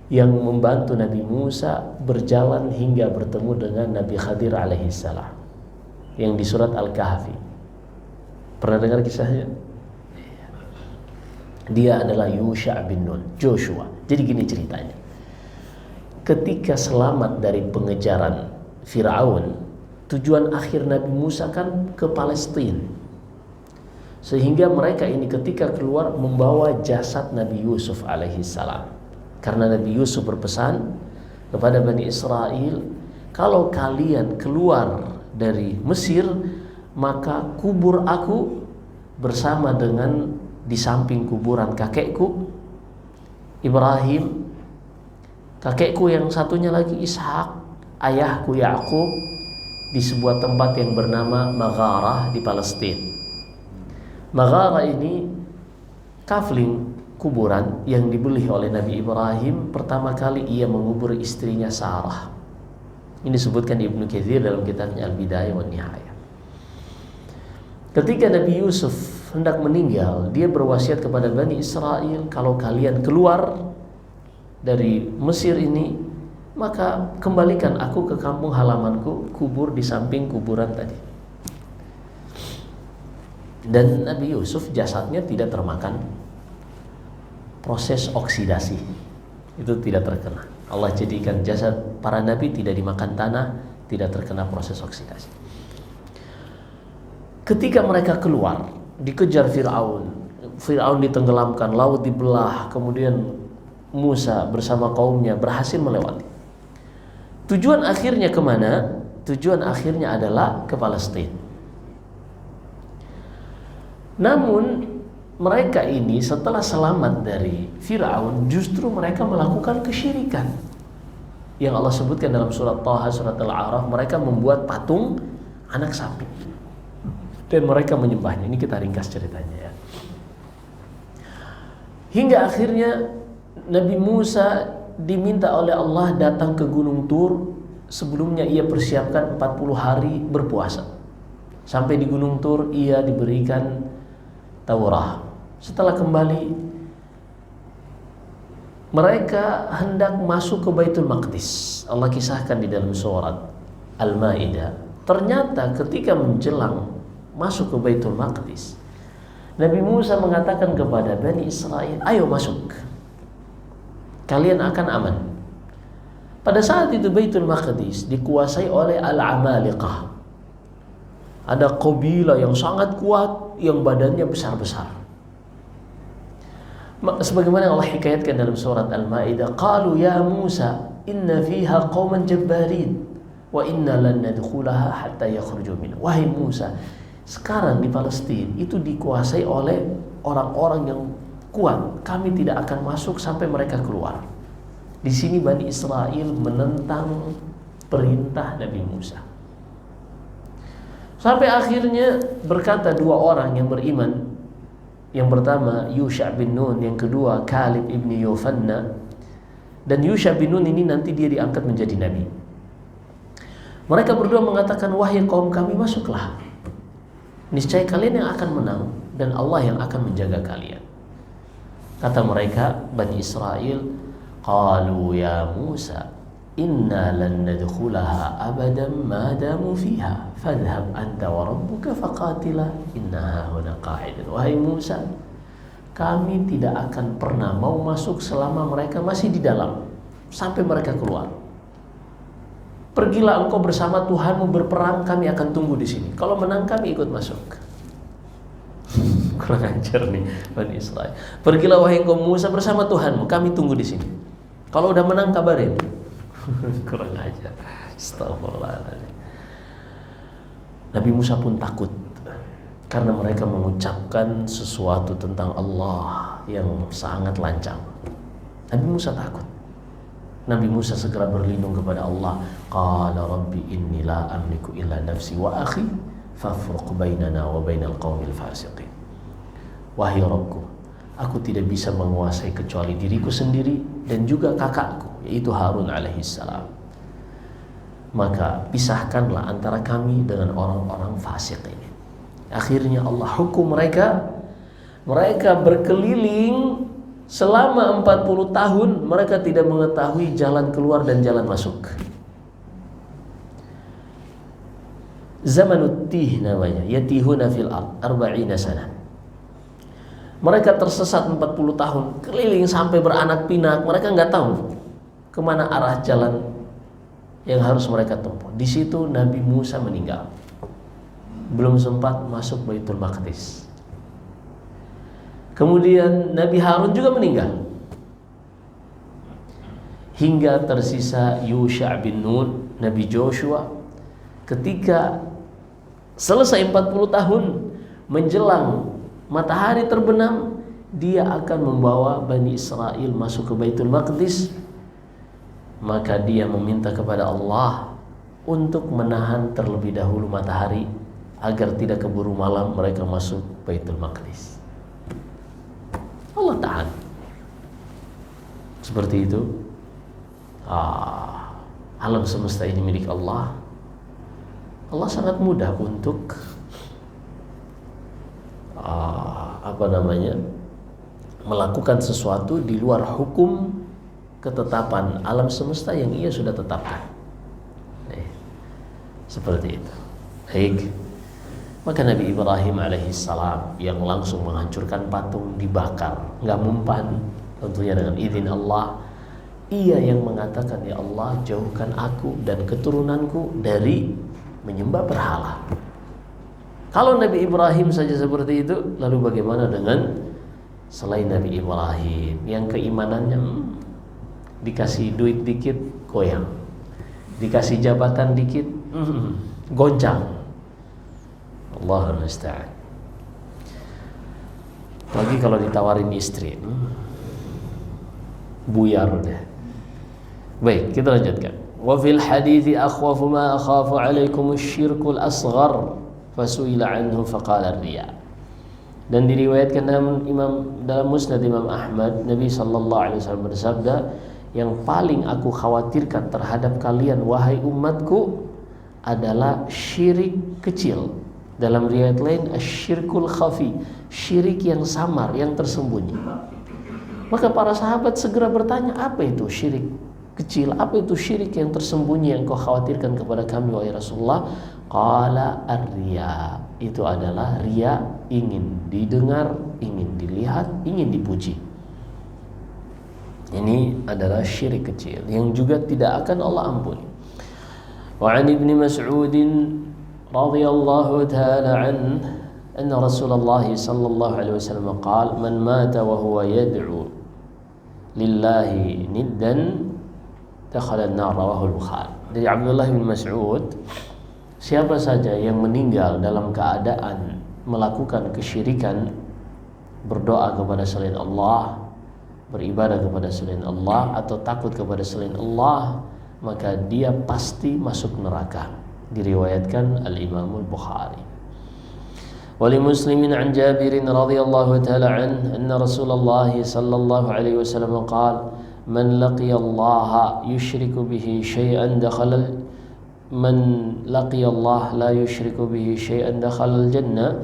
yang membantu Nabi Musa berjalan hingga bertemu dengan Nabi Khadir alaihissalam, yang di surat Al-Kahfi. Pernah dengar kisahnya? Dia adalah Yusha bin Nun, Joshua. Jadi gini ceritanya. Ketika selamat dari pengejaran Fir'aun, tujuan akhir Nabi Musa kan ke Palestina. Sehingga mereka ini ketika keluar membawa jasad Nabi Yusuf alaihissalam. Karena Nabi Yusuf berpesan kepada Bani Israel, kalau kalian keluar dari Mesir, maka kubur aku bersama dengan di samping kuburan kakekku Ibrahim, kakekku yang satunya lagi Ishak, ayahku Yakub, di sebuah tempat yang bernama Magharah di Palestina. Magharah ini kafling kuburan yang dibeli oleh Nabi Ibrahim pertama kali ia mengubur istrinya Sarah. Ini disebutkan Ibnu Katsir dalam kitabnya Al-Bidayah wa Nihayah. Ketika Nabi Yusuf hendak meninggal, dia berwasiat kepada Bani Israel, kalau kalian keluar dari Mesir ini, maka kembalikan aku ke kampung halamanku, kubur di samping kuburan tadi. Dan Nabi Yusuf jasadnya tidak termakan proses oksidasi, itu tidak terkena. Allah jadikan jasad para nabi tidak dimakan tanah, tidak terkena proses oksidasi. Ketika mereka keluar, dikejar Fir'aun ditenggelamkan, laut dibelah, kemudian Musa bersama kaumnya berhasil melewati. Tujuan akhirnya kemana? Tujuan akhirnya adalah ke Palestina. Namun mereka ini setelah selamat dari Fir'aun, justru mereka melakukan kesyirikan yang Allah sebutkan dalam surat Taha, surat Al-A'raf. Mereka membuat patung anak sapi dan mereka menyembahnya. Ini kita ringkas ceritanya ya. Hingga akhirnya Nabi Musa diminta oleh Allah datang ke Gunung Tur. Sebelumnya ia persiapkan 40 hari berpuasa. Sampai di Gunung Tur ia diberikan Taurat. Setelah kembali, mereka hendak masuk ke Baitul Maqdis. Allah kisahkan di dalam surat Al-Maidah. Ternyata ketika menjelang masuk ke Baitul Maqdis, Nabi Musa mengatakan kepada Bani Israel, ayo masuk, kalian akan aman. Pada saat itu Baitul Maqdis dikuasai oleh Al-Amaliqah. Ada kabilah yang sangat kuat, yang badannya besar-besar. Sebagaimana Allah hikayatkan dalam surat Al-Maidah, qalu ya Musa inna fiha qauman jabbarin wa inna lan nadkhulaha hatta yakhruju minha. Wahai Musa, sekarang di Palestina itu dikuasai oleh orang-orang yang kuat. Kami tidak akan masuk sampai mereka keluar. Di sini Bani Israel menentang perintah Nabi Musa. Sampai akhirnya berkata dua orang yang beriman. Yang pertama Yusha bin Nun, yang kedua Kalib ibni Yofanna. Dan Yusha bin Nun ini nanti dia diangkat menjadi nabi. Mereka berdua mengatakan, wahai kaum kami, masuklah. Niscaya kalian yang akan menang dan Allah yang akan menjaga kalian. Kata mereka Bani Israel, qalu ya Musa inna lan nadkhulaha abadan ma damu fiha fadhhab anta wa rabbuka faqatila inna hahuna qa'idun. Wahai Musa, kami tidak akan pernah mau masuk selama mereka masih di dalam, sampai mereka keluar. Pergilah engkau bersama Tuhanmu berperang, kami akan tunggu di sini. Kalau menang kami ikut masuk. Kurang ajar nih Bani Israel. Pergilah wahai engkau Musa bersama Tuhanmu, kami tunggu di sini. Kalau udah menang kabarin. Kurang ajar. Astagfirullahaladzim. Nabi Musa pun takut karena mereka mengucapkan sesuatu tentang Allah yang sangat lancang. Nabi Musa takut. Nabi Musa segera berlindung kepada Allah. Qala rabbi inni la amliku illa nafsi wa akhi fafruq bainana wa bainal qaumil fasiqin. Wahai Rabbku, aku tidak bisa menguasai kecuali diriku sendiri dan juga kakakku, yaitu Harun alaihissalam. Maka pisahkanlah antara kami dengan orang-orang fasik ini. Akhirnya Allah hukum mereka. Mereka berkeliling selama 40 tahun, mereka tidak mengetahui jalan keluar dan jalan masuk. Zamanut tih namanya, yatihuna fil ard 40 sana. Mereka tersesat 40 tahun, keliling sampai beranak pinak. Mereka nggak tahu kemana arah jalan yang harus mereka tempuh. Di situ Nabi Musa meninggal, belum sempat masuk Baitul Maqdis. Kemudian Nabi Harun juga meninggal, hingga tersisa Yusha' bin Nun, Nabi Joshua. Ketika selesai 40 tahun menjelang matahari terbenam, dia akan membawa Bani Israel masuk ke Baitul Maqdis. Maka dia meminta kepada Allah untuk menahan terlebih dahulu matahari agar tidak keburu malam mereka masuk Baitul Maqdis. Allah tahan. Seperti itu. Alam semesta ini milik Allah. Allah sangat mudah untuk melakukan sesuatu di luar hukum ketetapan alam semesta yang ia sudah tetapkan. Seperti itu. Baik. Maka Nabi Ibrahim alaihissalam yang langsung menghancurkan patung dibakar, nggak mempan, tentunya dengan izin Allah. Ia yang mengatakan, ya Allah, jauhkan aku dan keturunanku dari menyembah berhala. Kalau Nabi Ibrahim saja seperti itu, lalu bagaimana dengan selain Nabi Ibrahim yang keimanannya dikasih duit dikit goyang, dikasih jabatan dikit goncang. Allahul musta'an. Lagi kalau ditawarin istri, buyar udah. Baik, kita lanjutkan. Wa fil hadithi akhwafu ma akhafu alaikum asy-syirkul asghar fasuila anhu faqala riya. Dan diriwayatkan dalam Musnad Imam Ahmad, Nabi sallallahu alaihi wasallam bersabda, yang paling aku khawatirkan terhadap kalian wahai umatku adalah syirik kecil. Dalam riwayat lain asyirkul khafi, syirik yang samar, yang tersembunyi. Maka para sahabat segera bertanya, apa itu syirik kecil? Apa itu syirik yang tersembunyi yang kau khawatirkan kepada kami wahai Rasulullah? Qala ar-riya, itu adalah riya, ingin didengar, ingin dilihat, ingin dipuji. Ini adalah syirik kecil yang juga tidak akan Allah ampuni. Wa 'an Ibnu Mas'ud radhiyallahu ta'ala anhu anna Rasulullah sallallahu alaihi wasallam qala man mata wa huwa yad'u lillahi niddan dakhala an-nar, rawahu al-Bukhari. Dari Abdullah bin Mas'ud, siapa saja yang meninggal dalam keadaan melakukan kesyirikan, berdoa kepada selain Allah, beribadah kepada selain Allah, atau takut kepada selain Allah, maka dia pasti masuk neraka. Diriwayatkan al-Imam al-Bukhari. Wali Muslimin an Jabir radhiyallahu ta'ala anhu anna Rasulullah sallallahu alaihi wasallam qala man laqiya Allah yushriku bihi shay'an dakhala man laqiya Allah la yushriku bihi shay'an dakhala al-jannah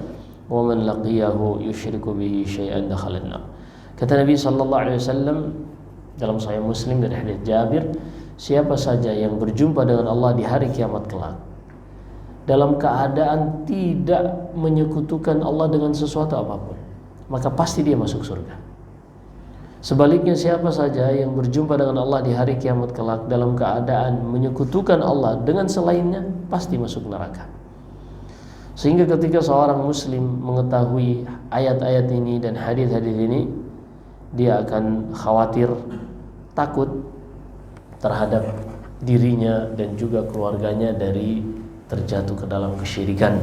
wa man laqiyahu yushriku bihi shay'an dakhala an-nar. Kata Nabi sallallahu alaihi wasallam dalam Sahih Muslim dari hadits Jabir, siapa saja yang berjumpa dengan Allah di hari kiamat kelak dalam keadaan tidak menyekutukan Allah dengan sesuatu apapun, maka pasti dia masuk surga. Sebaliknya, siapa saja yang berjumpa dengan Allah di hari kiamat kelak dalam keadaan menyekutukan Allah dengan selainnya, pasti masuk neraka. Sehingga ketika seorang muslim mengetahui ayat-ayat ini dan hadis-hadis ini, dia akan khawatir, takut terhadap dirinya dan juga keluarganya dari terjatuh ke dalam kesyirikan,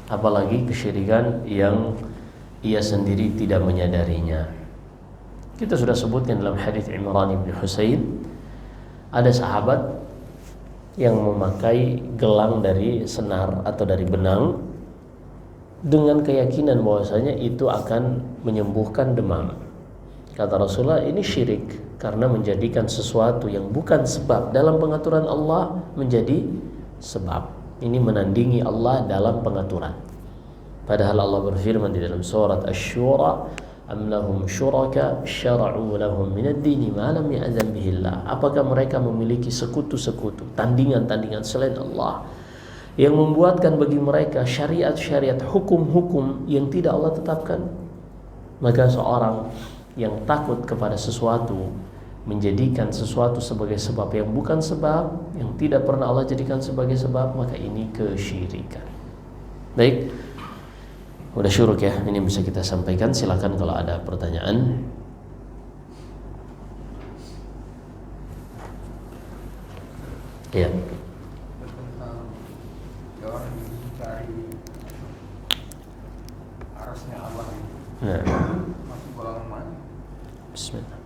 apalagi kesyirikan yang ia sendiri tidak menyadarinya. Kita sudah sebutkan dalam hadis Imran bin Husain, ada sahabat yang memakai gelang dari senar atau dari benang dengan keyakinan bahwasanya itu akan menyembuhkan demam. Kata Rasulullah, ini syirik karena menjadikan sesuatu yang bukan sebab dalam pengaturan Allah menjadi sebab. Ini menandingi Allah dalam pengaturan. Padahal Allah berfirman di dalam surat Asy-Syura, am lahum syuraka syara'u lahum minad dini ma lam ya'zan bihi Allah. Apakah mereka memiliki sekutu-sekutu, tandingan-tandingan selain Allah yang membuatkan bagi mereka syariat-syariat, hukum-hukum yang tidak Allah tetapkan? Maka seorang yang takut kepada sesuatu, menjadikan sesuatu sebagai sebab yang bukan sebab, yang tidak pernah Allah jadikan sebagai sebab, maka ini kesyirikan. Baik, udah syuruk ya, ini bisa kita sampaikan. Silakan kalau ada pertanyaan. Ya. Nah. Bismillah.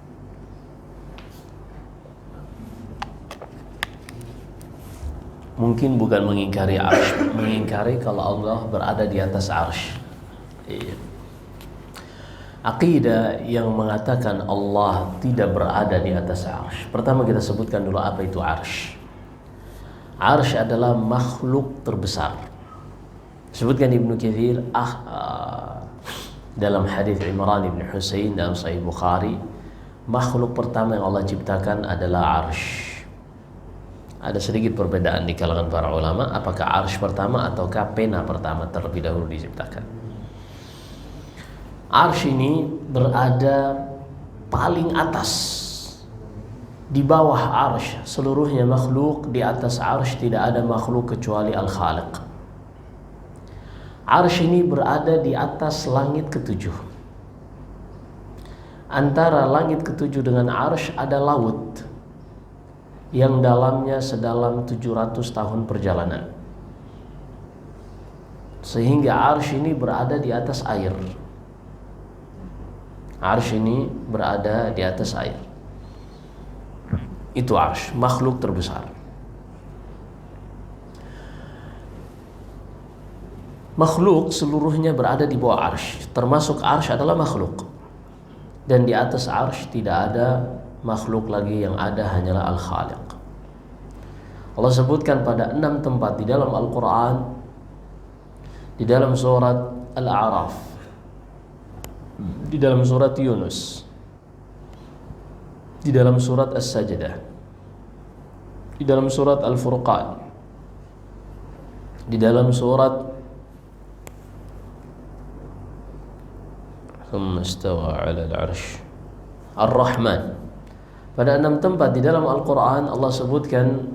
Mungkin bukan mengingkari arsy, mengingkari kalau Allah berada di atas arsy. Iya. Aqidah yang mengatakan Allah tidak berada di atas arsy. Pertama kita sebutkan dulu apa itu arsy. Arsy adalah makhluk terbesar. Sebutkan Ibnu Katsir dalam hadis Imran bin Husain dalam Sahih Bukhari, makhluk pertama yang Allah ciptakan adalah arsy. Ada sedikit perbedaan di kalangan para ulama, apakah arsy pertama ataukah pena pertama terlebih dahulu diciptakan. Arsy ini berada paling atas, di bawah arsy seluruhnya makhluk. Di atas arsy tidak ada makhluk kecuali Al-Khaliq. Arsy ini berada di atas langit ketujuh. Antara langit ketujuh dengan arsy ada laut yang dalamnya sedalam 700 tahun perjalanan, sehingga arsy ini berada di atas air. Arsy ini berada di atas air. Itu arsy, makhluk terbesar. Makhluk seluruhnya berada di bawah arsy, termasuk arsy adalah makhluk. Dan di atas arsy tidak ada makhluk lagi, yang ada hanyalah Al-Khaliq. Allah sebutkan pada 6 tempat di dalam Al-Quran, di dalam surat Al-A'raf, di dalam surat Yunus, di dalam surat As-Sajdah, di dalam surat Al-Furqan, di dalam surat Thumma istawa 'ala al-'arsy Ar-Rahman. Pada 6 tempat di dalam Al-Quran Allah sebutkan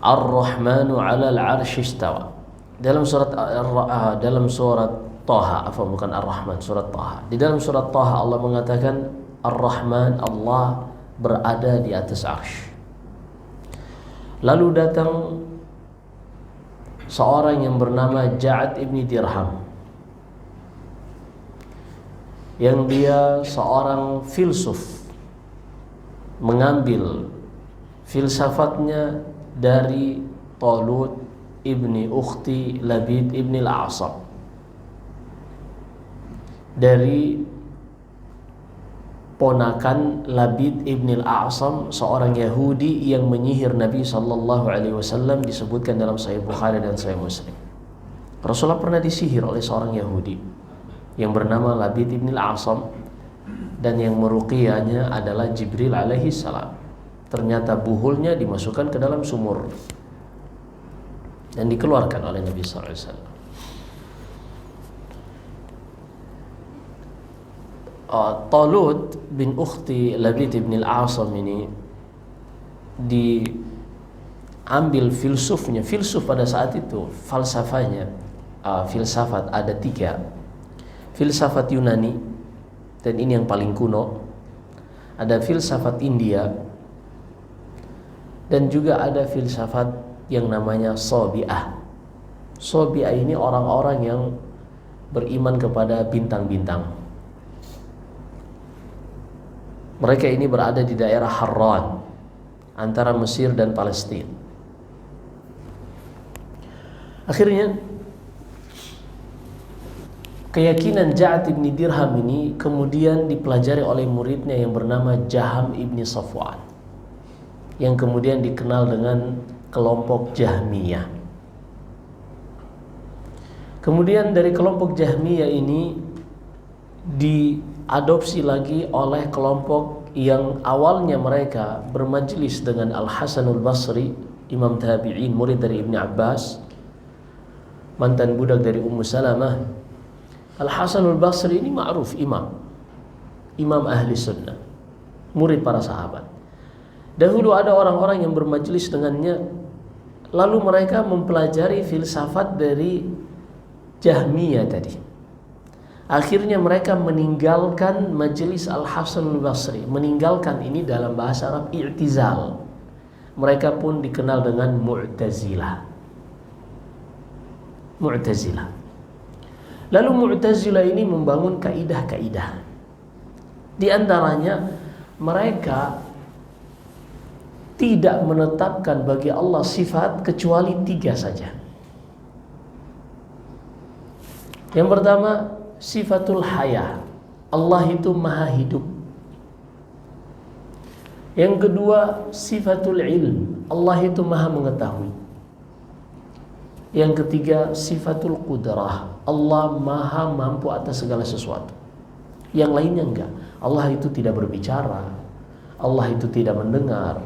Ar-Rahmanu 'ala al-'arsy istawa. Dalam surat Taha, bukan Ar-Rahman, surat Taha. Di dalam surat Taha Allah mengatakan Ar-Rahman, Allah berada di atas arsy. Lalu datang seorang yang bernama Ja'ad ibni Dirham, yang dia seorang filsuf, mengambil filsafatnya dari Talut ibni Ukhti Labid ibni al-A'sam, dari ponakan Labid ibni al-A'sam, seorang Yahudi yang menyihir Nabi SAW. Disebutkan dalam Sahih Bukhari dan Sahih Muslim. Rasulullah pernah disihir oleh seorang Yahudi yang bernama Labid ibn al-A'sam, dan yang meruqiyahnya adalah Jibril alaihi salam. ternyata buhulnya dimasukkan ke dalam sumur dan dikeluarkan oleh Nabi SAW. Talut bin ukhti Labid bin al-Asam ini diambil filsufnya. Filsuf pada saat itu falsafahnya, filsafat ada 3. Filsafat Yunani, dan ini yang paling kuno. Ada filsafat India, dan juga ada filsafat yang namanya Sabi'ah. Sabi'ah ini orang-orang yang beriman kepada bintang-bintang. Mereka ini berada di daerah Harran antara Mesir dan Palestina. Akhirnya keyakinan Ja'ad ibn Dirham ini kemudian dipelajari oleh muridnya yang bernama Jaham ibn Safwan, yang kemudian dikenal dengan kelompok Jahmiyah. Kemudian dari kelompok Jahmiyah ini diadopsi lagi oleh kelompok yang awalnya mereka bermajlis dengan Al-Hasanul Basri, imam tabi'in, murid dari Ibn Abbas, mantan budak dari Ummu Salamah. Al-Hasanul Basri ini ma'ruf imam ahli sunnah, murid para sahabat. Dahulu ada orang-orang yang bermajlis dengannya, lalu mereka mempelajari filsafat dari Jahmiyah tadi. Akhirnya mereka meninggalkan majelis Al-Hasan Al-Basri. Meninggalkan ini dalam bahasa Arab i'tizal. Mereka pun dikenal dengan Mu'tazilah. Lalu Mu'tazilah ini membangun kaidah-kaidah. Di antaranya mereka tidak menetapkan bagi Allah sifat kecuali 3 saja. Yang pertama, sifatul haya, Allah itu maha hidup. Yang kedua, sifatul ilm, Allah itu maha mengetahui. Yang ketiga, sifatul qudrah, Allah maha mampu atas segala sesuatu. Yang lainnya enggak. Allah itu tidak berbicara, Allah itu tidak mendengar,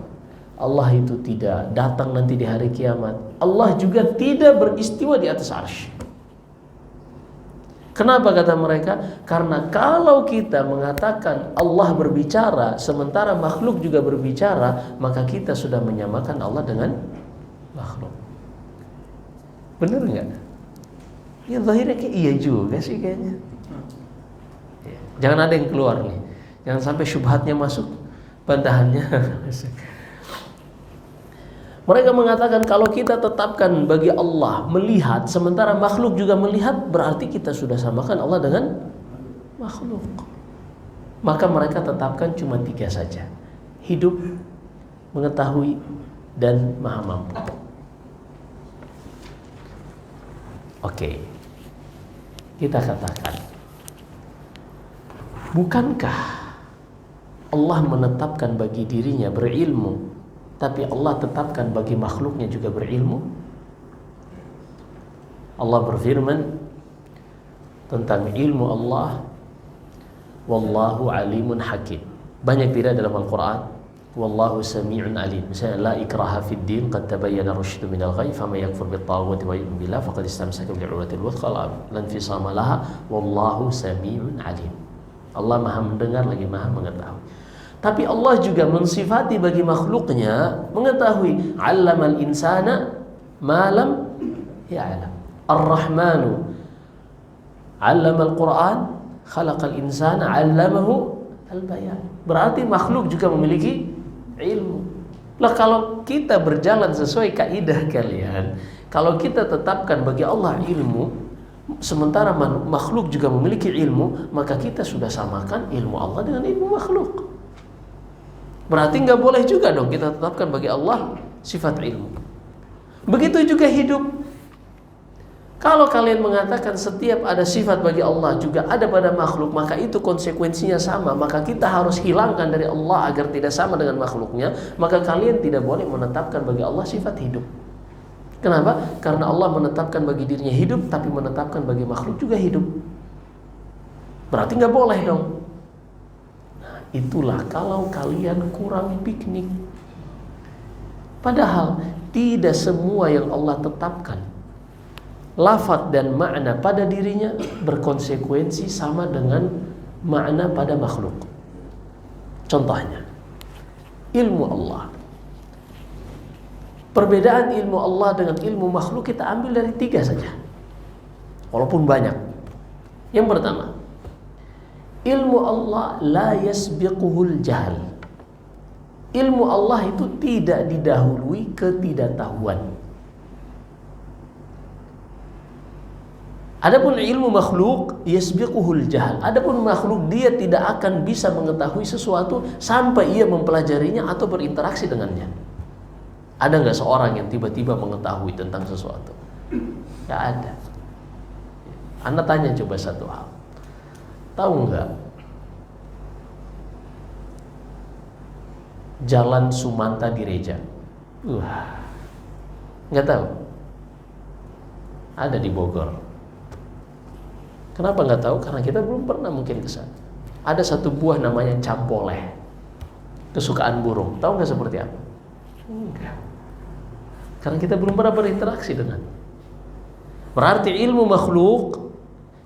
Allah itu tidak datang nanti di hari kiamat, Allah juga tidak beristiwa di atas arsy. Kenapa kata mereka? Karena kalau kita mengatakan Allah berbicara sementara makhluk juga berbicara, maka kita sudah menyamakan Allah dengan makhluk. Benar nggak? Ya zahirnya kayak iya juga sih kayaknya. Jangan ada yang keluar nih. Jangan sampai syubhatnya masuk, bantahannya. Mereka mengatakan kalau kita tetapkan bagi Allah melihat sementara makhluk juga melihat, berarti kita sudah samakan Allah dengan makhluk. Maka mereka tetapkan cuma 3 saja: hidup, mengetahui, dan maha mampu. Oke, kita katakan, bukankah Allah menetapkan bagi dirinya berilmu, tapi Allah tetapkan bagi makhluknya juga berilmu? Allah berfirman tentang ilmu Allah, wallahu alimun hakim. Banyak tidak dalam Al-Quran, wallahu sami'un alim. Misalnya, la ikraha fid din, qad tabayyana rusydu minal ghayy, faman yakfur bit-taghut wa yu'min billah faqad istamsaka bil 'urwatil wuthqa la infisama laha, wallahu sami'un alim. Allah maha mendengar lagi maha mengetahui. Tapi Allah juga mensifati bagi makhluknya mengetahui. 'Allamal insana ma lam ya'lam. Ar-Rahmanu 'allamal Qur'an, khalaqal insana 'allamahu al-bayan. Berarti makhluk juga memiliki ilmu. Lah kalau kita berjalan sesuai kaidah kalian, kalau kita tetapkan bagi Allah ilmu sementara makhluk juga memiliki ilmu, maka kita sudah samakan ilmu Allah dengan ilmu makhluk. Berarti nggak boleh juga dong kita tetapkan bagi Allah sifat ilmu. Begitu juga hidup. Kalau kalian mengatakan setiap ada sifat bagi Allah juga ada pada makhluk, maka itu konsekuensinya sama. Maka kita harus hilangkan dari Allah agar tidak sama dengan makhluknya. Maka kalian tidak boleh menetapkan bagi Allah sifat hidup. Kenapa? Karena Allah menetapkan bagi dirinya hidup, tapi menetapkan bagi makhluk juga hidup. Berarti nggak boleh dong. Itulah kalau kalian kurang piknik, Padahal tidak semua yang Allah tetapkan, lafaz dan makna pada dirinya berkonsekuensi sama dengan makna pada makhluk. Contohnya, ilmu Allah. Perbedaan ilmu Allah dengan ilmu makhluk kita ambil dari 3 saja, walaupun banyak. Yang pertama, ilmu Allah la yasbiquhul jahl. Ilmu Allah itu tidak didahului ketidaktahuan. Adapun ilmu makhluk yasbiquhul jahl. Adapun makhluk dia tidak akan bisa mengetahui sesuatu sampai ia mempelajarinya atau berinteraksi dengannya. Ada nggak seorang yang tiba-tiba mengetahui tentang sesuatu? Nggak ada. Anda tanya coba satu hal. Tahu nggak Jalan Sumanta di Reja? Nggak tahu. Ada di Bogor. Kenapa nggak tahu? Karena kita belum pernah mungkin ke sana. Ada satu buah namanya campoleh, kesukaan burung. Tahu nggak seperti apa? Enggak. Karena kita belum pernah berinteraksi dengan. Berarti ilmu makhluk,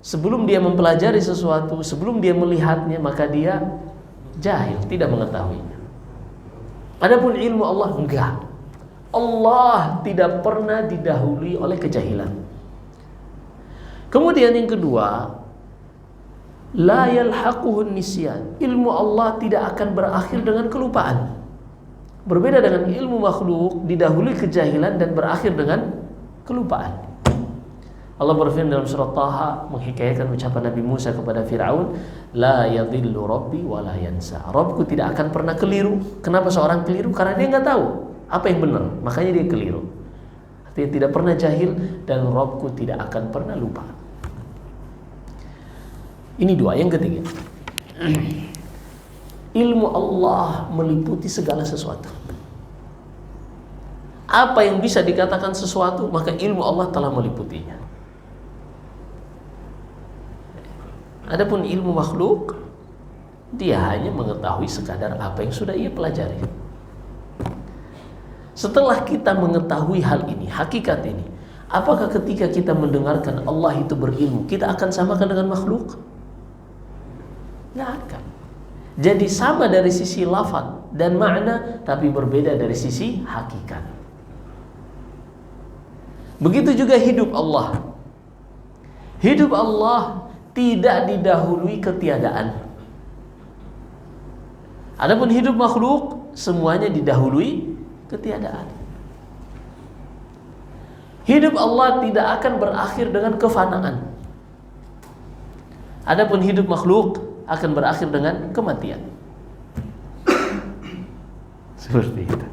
sebelum dia mempelajari sesuatu, sebelum dia melihatnya, maka dia jahil, tidak mengetahuinya. Adapun ilmu Allah enggak. Allah tidak pernah didahului oleh kejahilan. Kemudian yang kedua, la yalhaquhun nisyan. Ilmu Allah tidak akan berakhir dengan kelupaan. Berbeda dengan ilmu makhluk, didahului kejahilan dan berakhir dengan kelupaan. Allah berfirman dalam surat Taha menghikayatkan ucapan Nabi Musa kepada Fir'aun, la yadhillu rabbi wa la yansa. Rabbku tidak akan pernah keliru. Kenapa seorang keliru? Karena dia nggak tahu apa yang benar, makanya dia keliru. Artinya tidak pernah jahil, dan Rabbku tidak akan pernah lupa. Ini dua. Yang ketiga, ilmu Allah meliputi segala sesuatu. Apa yang bisa dikatakan sesuatu, maka ilmu Allah telah meliputinya. Adapun ilmu makhluk, dia hanya mengetahui sekadar apa yang sudah ia pelajari. Setelah kita mengetahui hal ini, hakikat ini, apakah ketika kita mendengarkan Allah itu berilmu, kita akan samakan dengan makhluk? Nggak akan. Jadi sama dari sisi lafaz dan makna, tapi berbeda dari sisi hakikat. Begitu juga hidup Allah. Hidup Allah tidak didahului ketiadaan. Adapun hidup makhluk, semuanya didahului ketiadaan. Hidup Allah tidak akan berakhir dengan kefanaan. Adapun hidup makhluk akan berakhir dengan kematian. Seperti itu.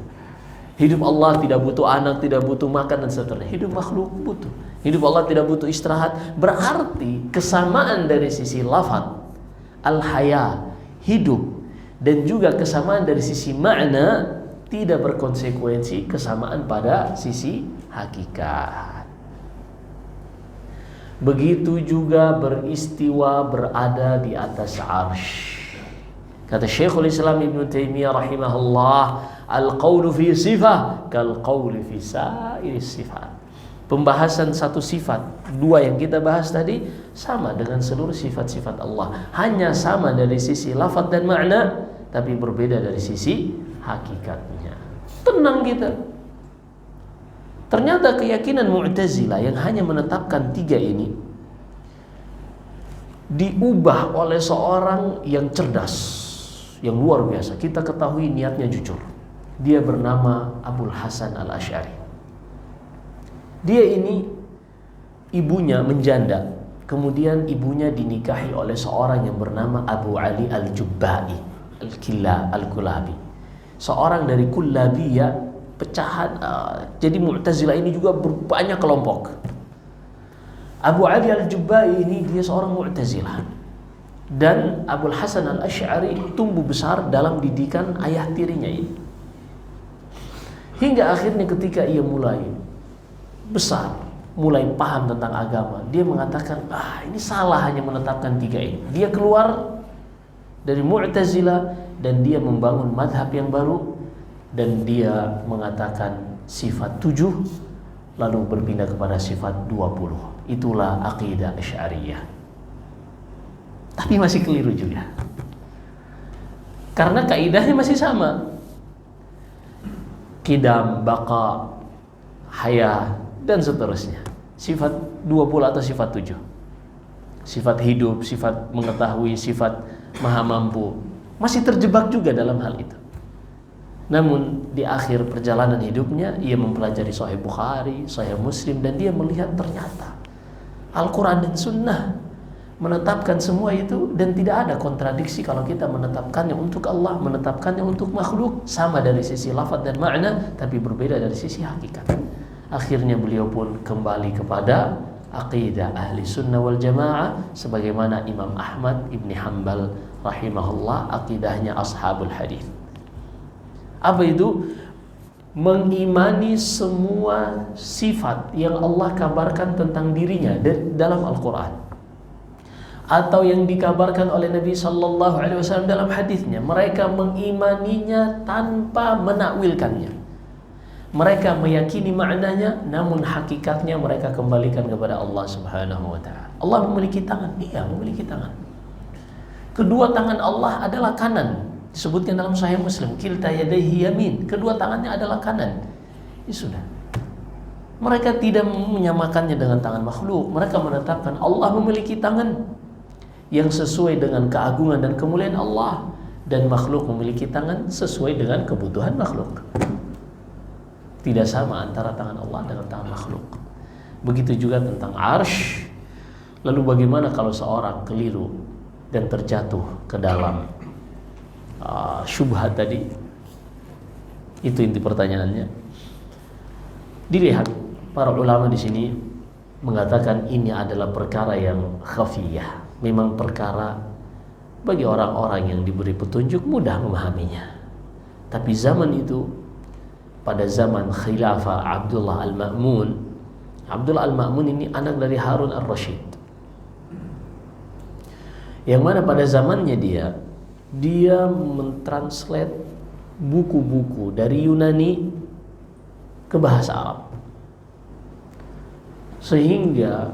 Hidup Allah tidak butuh anak, tidak butuh makan dan seterusnya. Hidup makhluk butuh. Hidup Allah tidak butuh istirahat. Berarti kesamaan dari sisi lafaz al-haya, hidup, dan juga kesamaan dari sisi makna tidak berkonsekuensi kesamaan pada sisi hakikat. Begitu juga beristiwa, berada di atas arsy. Kata Syekhul Islam Ibn Taimiyah rahimahullah, al-qawlu fi sifah kal-qawli fi sairi sifat. Pembahasan satu sifat, dua yang kita bahas tadi, sama dengan seluruh sifat-sifat Allah. Hanya sama dari sisi lafaz dan makna, tapi berbeda dari sisi hakikatnya. Tenang kita. Ternyata keyakinan Mu'tazilah yang hanya menetapkan tiga ini diubah oleh seorang yang cerdas, yang luar biasa. Kita ketahui niatnya jujur. Dia bernama Abul Hasan Al-Asy'ari. Dia ini ibunya menjanda. Kemudian ibunya dinikahi oleh seorang yang bernama Abu Ali Al-Jubbai Al-Kulabi. Seorang dari Kullabiyah, pecahan. Jadi Mu'tazilah ini juga berbanyak kelompok. Abu Ali Al-Jubbai ini dia seorang Mu'tazilah. Dan Abul Hasan Al-Asy'ari tumbuh besar dalam didikan ayah tirinya ini. Hingga akhirnya ketika ia mulai besar, mulai paham tentang agama, dia mengatakan, ini salah hanya menetapkan tiga ini. Dia keluar dari Mu'tazilah dan dia membangun madhab yang baru, dan dia mengatakan sifat 7 lalu berpindah kepada sifat 20. Itulah akidah Asy'ariyah. Tapi masih keliru juga. Karena kaidahnya masih sama. Qidam, baqa, haya dan seterusnya. Sifat 20 atau sifat 7. Sifat hidup, sifat mengetahui, sifat maha mampu. Masih terjebak juga dalam hal itu. Namun di akhir perjalanan hidupnya ia mempelajari Sahih Bukhari, Sahih Muslim, dan dia melihat ternyata Al-Quran dan Sunnah menetapkan semua itu, dan tidak ada kontradiksi kalau kita menetapkannya untuk Allah, menetapkannya untuk makhluk, sama dari sisi lafaz dan makna, tapi berbeda dari sisi hakikat. Akhirnya beliau pun kembali kepada aqidah ahli sunnah wal jamaah, sebagaimana Imam Ahmad ibni Hanbal rahimahullah akidahnya ashabul hadis. Apa itu? Mengimani semua sifat yang Allah kabarkan tentang dirinya dalam Al-Quran, atau yang dikabarkan oleh Nabi Sallallahu Alaihi Wasallam dalam hadisnya. Mereka mengimaninya tanpa menakwilkannya. Mereka meyakini maknanya, namun hakikatnya mereka kembalikan kepada Allah Subhanahu wa Ta'ala. Allah memiliki tangan, iya memiliki tangan. Kedua tangan Allah adalah kanan. Disebutkan dalam Sahih Muslim, kilta yadayhi yamin. Kedua tangannya adalah kanan. Ini sudah. Mereka tidak menyamakannya dengan tangan makhluk. Mereka menetapkan Allah memiliki tangan yang sesuai dengan keagungan dan kemuliaan Allah, dan makhluk memiliki tangan sesuai dengan kebutuhan makhluk. Tidak sama antara tangan Allah dengan tangan makhluk. Begitu juga tentang arsy. Lalu bagaimana kalau seorang keliru dan terjatuh ke dalam syubhat tadi? Itu inti pertanyaannya. Dilihat para ulama di sini mengatakan ini adalah perkara yang khafiyah. Memang perkara bagi orang-orang yang diberi petunjuk mudah memahaminya. Tapi zaman itu, pada zaman khilafah Abdullah Al-Ma'mun. Abdullah Al-Ma'mun ini anak dari Harun Ar-Rasyid, yang mana pada zamannya dia mentranslate buku-buku dari Yunani ke bahasa Arab, sehingga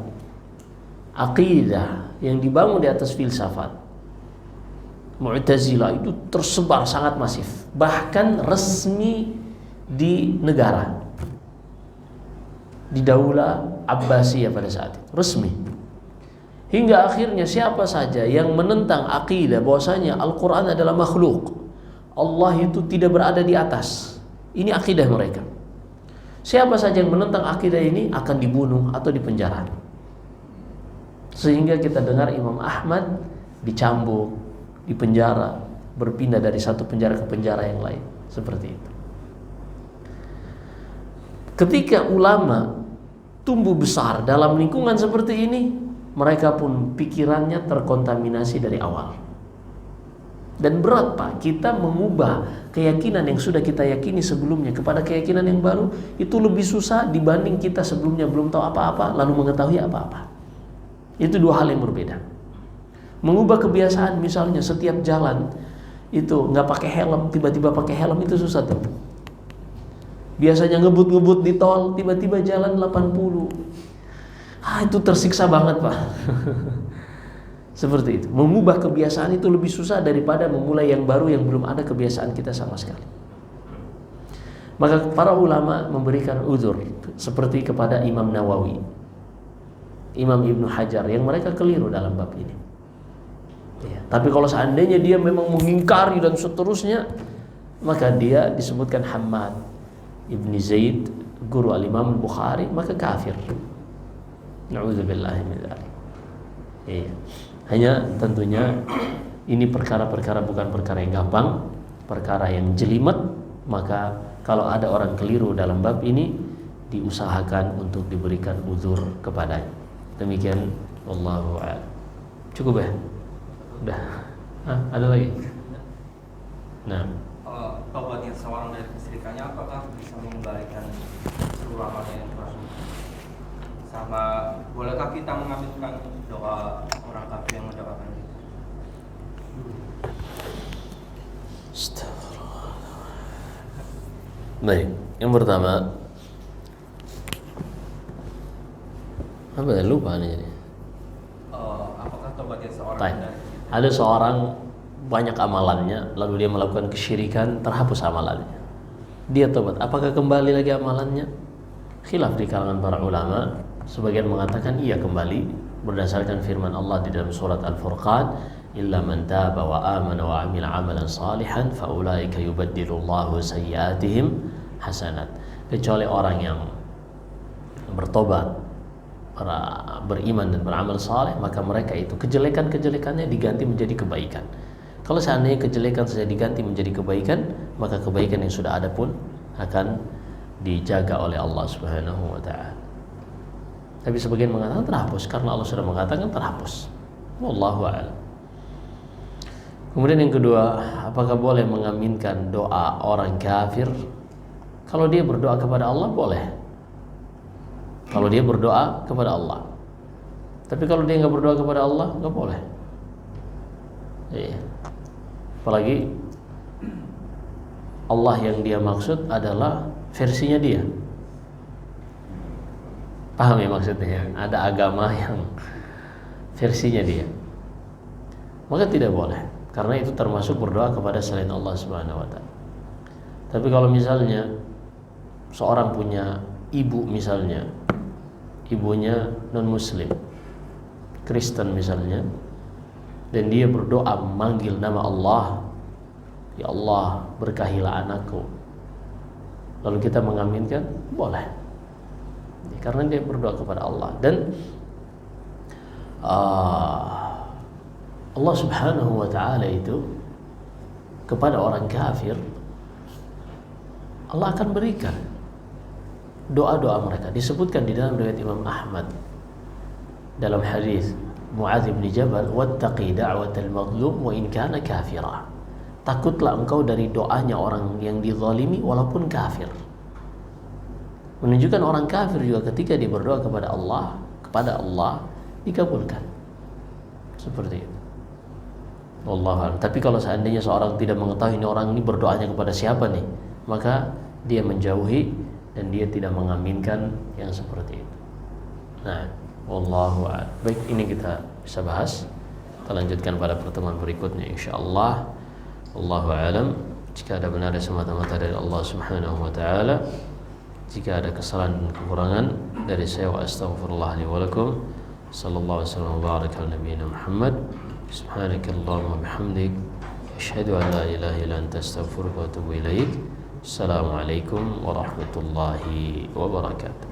akidah yang dibangun di atas filsafat Mu'tazilah itu tersebar sangat masif, bahkan resmi di negara, di Daulah Abbasiyah pada saat itu, resmi. Hingga akhirnya siapa saja yang menentang akidah bahwasanya Al-Quran adalah makhluk, Allah itu tidak berada di atas, ini akidah mereka. Siapa saja yang menentang akidah ini akan dibunuh atau dipenjara. Sehingga kita dengar Imam Ahmad dicambuk, dipenjara, berpindah dari satu penjara ke penjara yang lain, seperti itu. Ketika ulama tumbuh besar dalam lingkungan seperti ini, mereka pun pikirannya terkontaminasi dari awal. Dan berat Pak, kita mengubah keyakinan yang sudah kita yakini sebelumnya kepada keyakinan yang baru, itu lebih susah dibanding kita sebelumnya belum tahu apa-apa lalu mengetahui apa-apa. Itu dua hal yang berbeda. Mengubah kebiasaan, misalnya setiap jalan itu nggak pakai helm, tiba-tiba pakai helm, itu susah tuh. Biasanya ngebut-ngebut di tol, tiba-tiba jalan 80. Itu tersiksa banget Pak. Seperti itu. Mengubah kebiasaan itu lebih susah daripada memulai yang baru yang belum ada kebiasaan kita sama sekali. Maka para ulama memberikan uzur, seperti kepada Imam Nawawi, Imam Ibnu Hajar, yang mereka keliru dalam bab ini. Ya, tapi kalau seandainya dia memang mengingkari dan seterusnya, maka dia disebutkan Hammad Ibni Zaid, guru al-Imam al-Bukhari, maka kafir. Na'udzubillahi min dzalik. Iya. Hanya tentunya ini perkara-perkara bukan perkara yang gampang, perkara yang jelimet. Maka kalau ada orang keliru dalam bab ini, diusahakan untuk diberikan uzur kepadanya. Demikian, wallahu a'lam. Cukup ya? Udah. Ada lagi? Nah, taubatnya seorang dari kesyirikannya apakah bisa mengembalikan seluruh amalnya yang telah? Sama bolehkah kita mengambilkan doa orang kafir yang mendoakan kita? Baik, yang pertama apa ya, lupa nih jadi. Apakah tobatnya seorang Baik. dari Ada seorang banyak amalannya, lalu dia melakukan kesyirikan, terhapus amalannya. Dia tobat, apakah kembali lagi amalannya? Khilaf di kalangan para ulama. Sebagian mengatakan iya kembali berdasarkan firman Allah di dalam surat Al-Furqan, illa man taba wa amana wa amila amalan salihan fa ulaika yubaddilullahu sayyiatihim hasanat. Kecuali orang yang bertobat, beriman dan beramal saleh, maka mereka itu kejelekan-kejelekannya diganti menjadi kebaikan. Kalau seandainya kejelekan saja diganti menjadi kebaikan, maka kebaikan yang sudah ada pun akan dijaga oleh Allah Subhanahu wa taala. Tapi sebagian mengatakan terhapus karena Allah sudah mengatakan terhapus. Wallahu a'lam. Kemudian yang kedua, apakah boleh mengaminkan doa orang kafir? Kalau dia berdoa kepada Allah boleh. Kalau dia berdoa kepada Allah. Tapi kalau dia nggak berdoa kepada Allah, nggak boleh. Iya. Apalagi Allah yang dia maksud adalah versinya dia. Paham ya maksudnya? Ada agama yang versinya dia. Maka tidak boleh, karena itu termasuk berdoa kepada selain Allah Subhanahu wa taala. Tapi kalau misalnya seorang punya ibu misalnya, ibunya non-muslim, Kristen misalnya, dan dia berdoa memanggil nama Allah, ya Allah berkahilah anakku, lalu kita mengaminkan, boleh, karena dia berdoa kepada Allah. Dan Allah Subhanahu wa ta'ala itu kepada orang kafir Allah akan berikan doa-doa mereka. Disebutkan di dalam riwayat Imam Ahmad dalam hadis Mu'adz bin Jabal, wattaqi da'watal mazlum wa in kana kafira. Takutlah engkau dari doanya orang yang dizalimi walaupun kafir. Menunjukkan orang kafir juga ketika dia berdoa kepada Allah dikabulkan. Seperti itu. Wallahu a'lam. Tapi kalau seandainya seorang tidak mengetahui ini orang ini berdoanya kepada siapa nih, maka dia menjauhi dan dia tidak mengaminkan yang seperti itu. Nah, wallahu a'lam. Baik, ini kita bisa bahas. Kita lanjutkan pada pertemuan berikutnya insyaallah. Wallahu a'lam. Jika ada benar semata-mata dari Allah Subhanahu wa taala. Jika ada kesalahan dan kekurangan dari saya, wa astaghfirullah li wa lakum. Sallallahu alaihi wasallam wa baraka ala nabiyyina Muhammad. Subhanakallahumma bihamdik, asyhadu an la ilaha illa anta, astaghfiruka wa atubu ilaik. Assalamualaikum warahmatullahi wabarakatuh.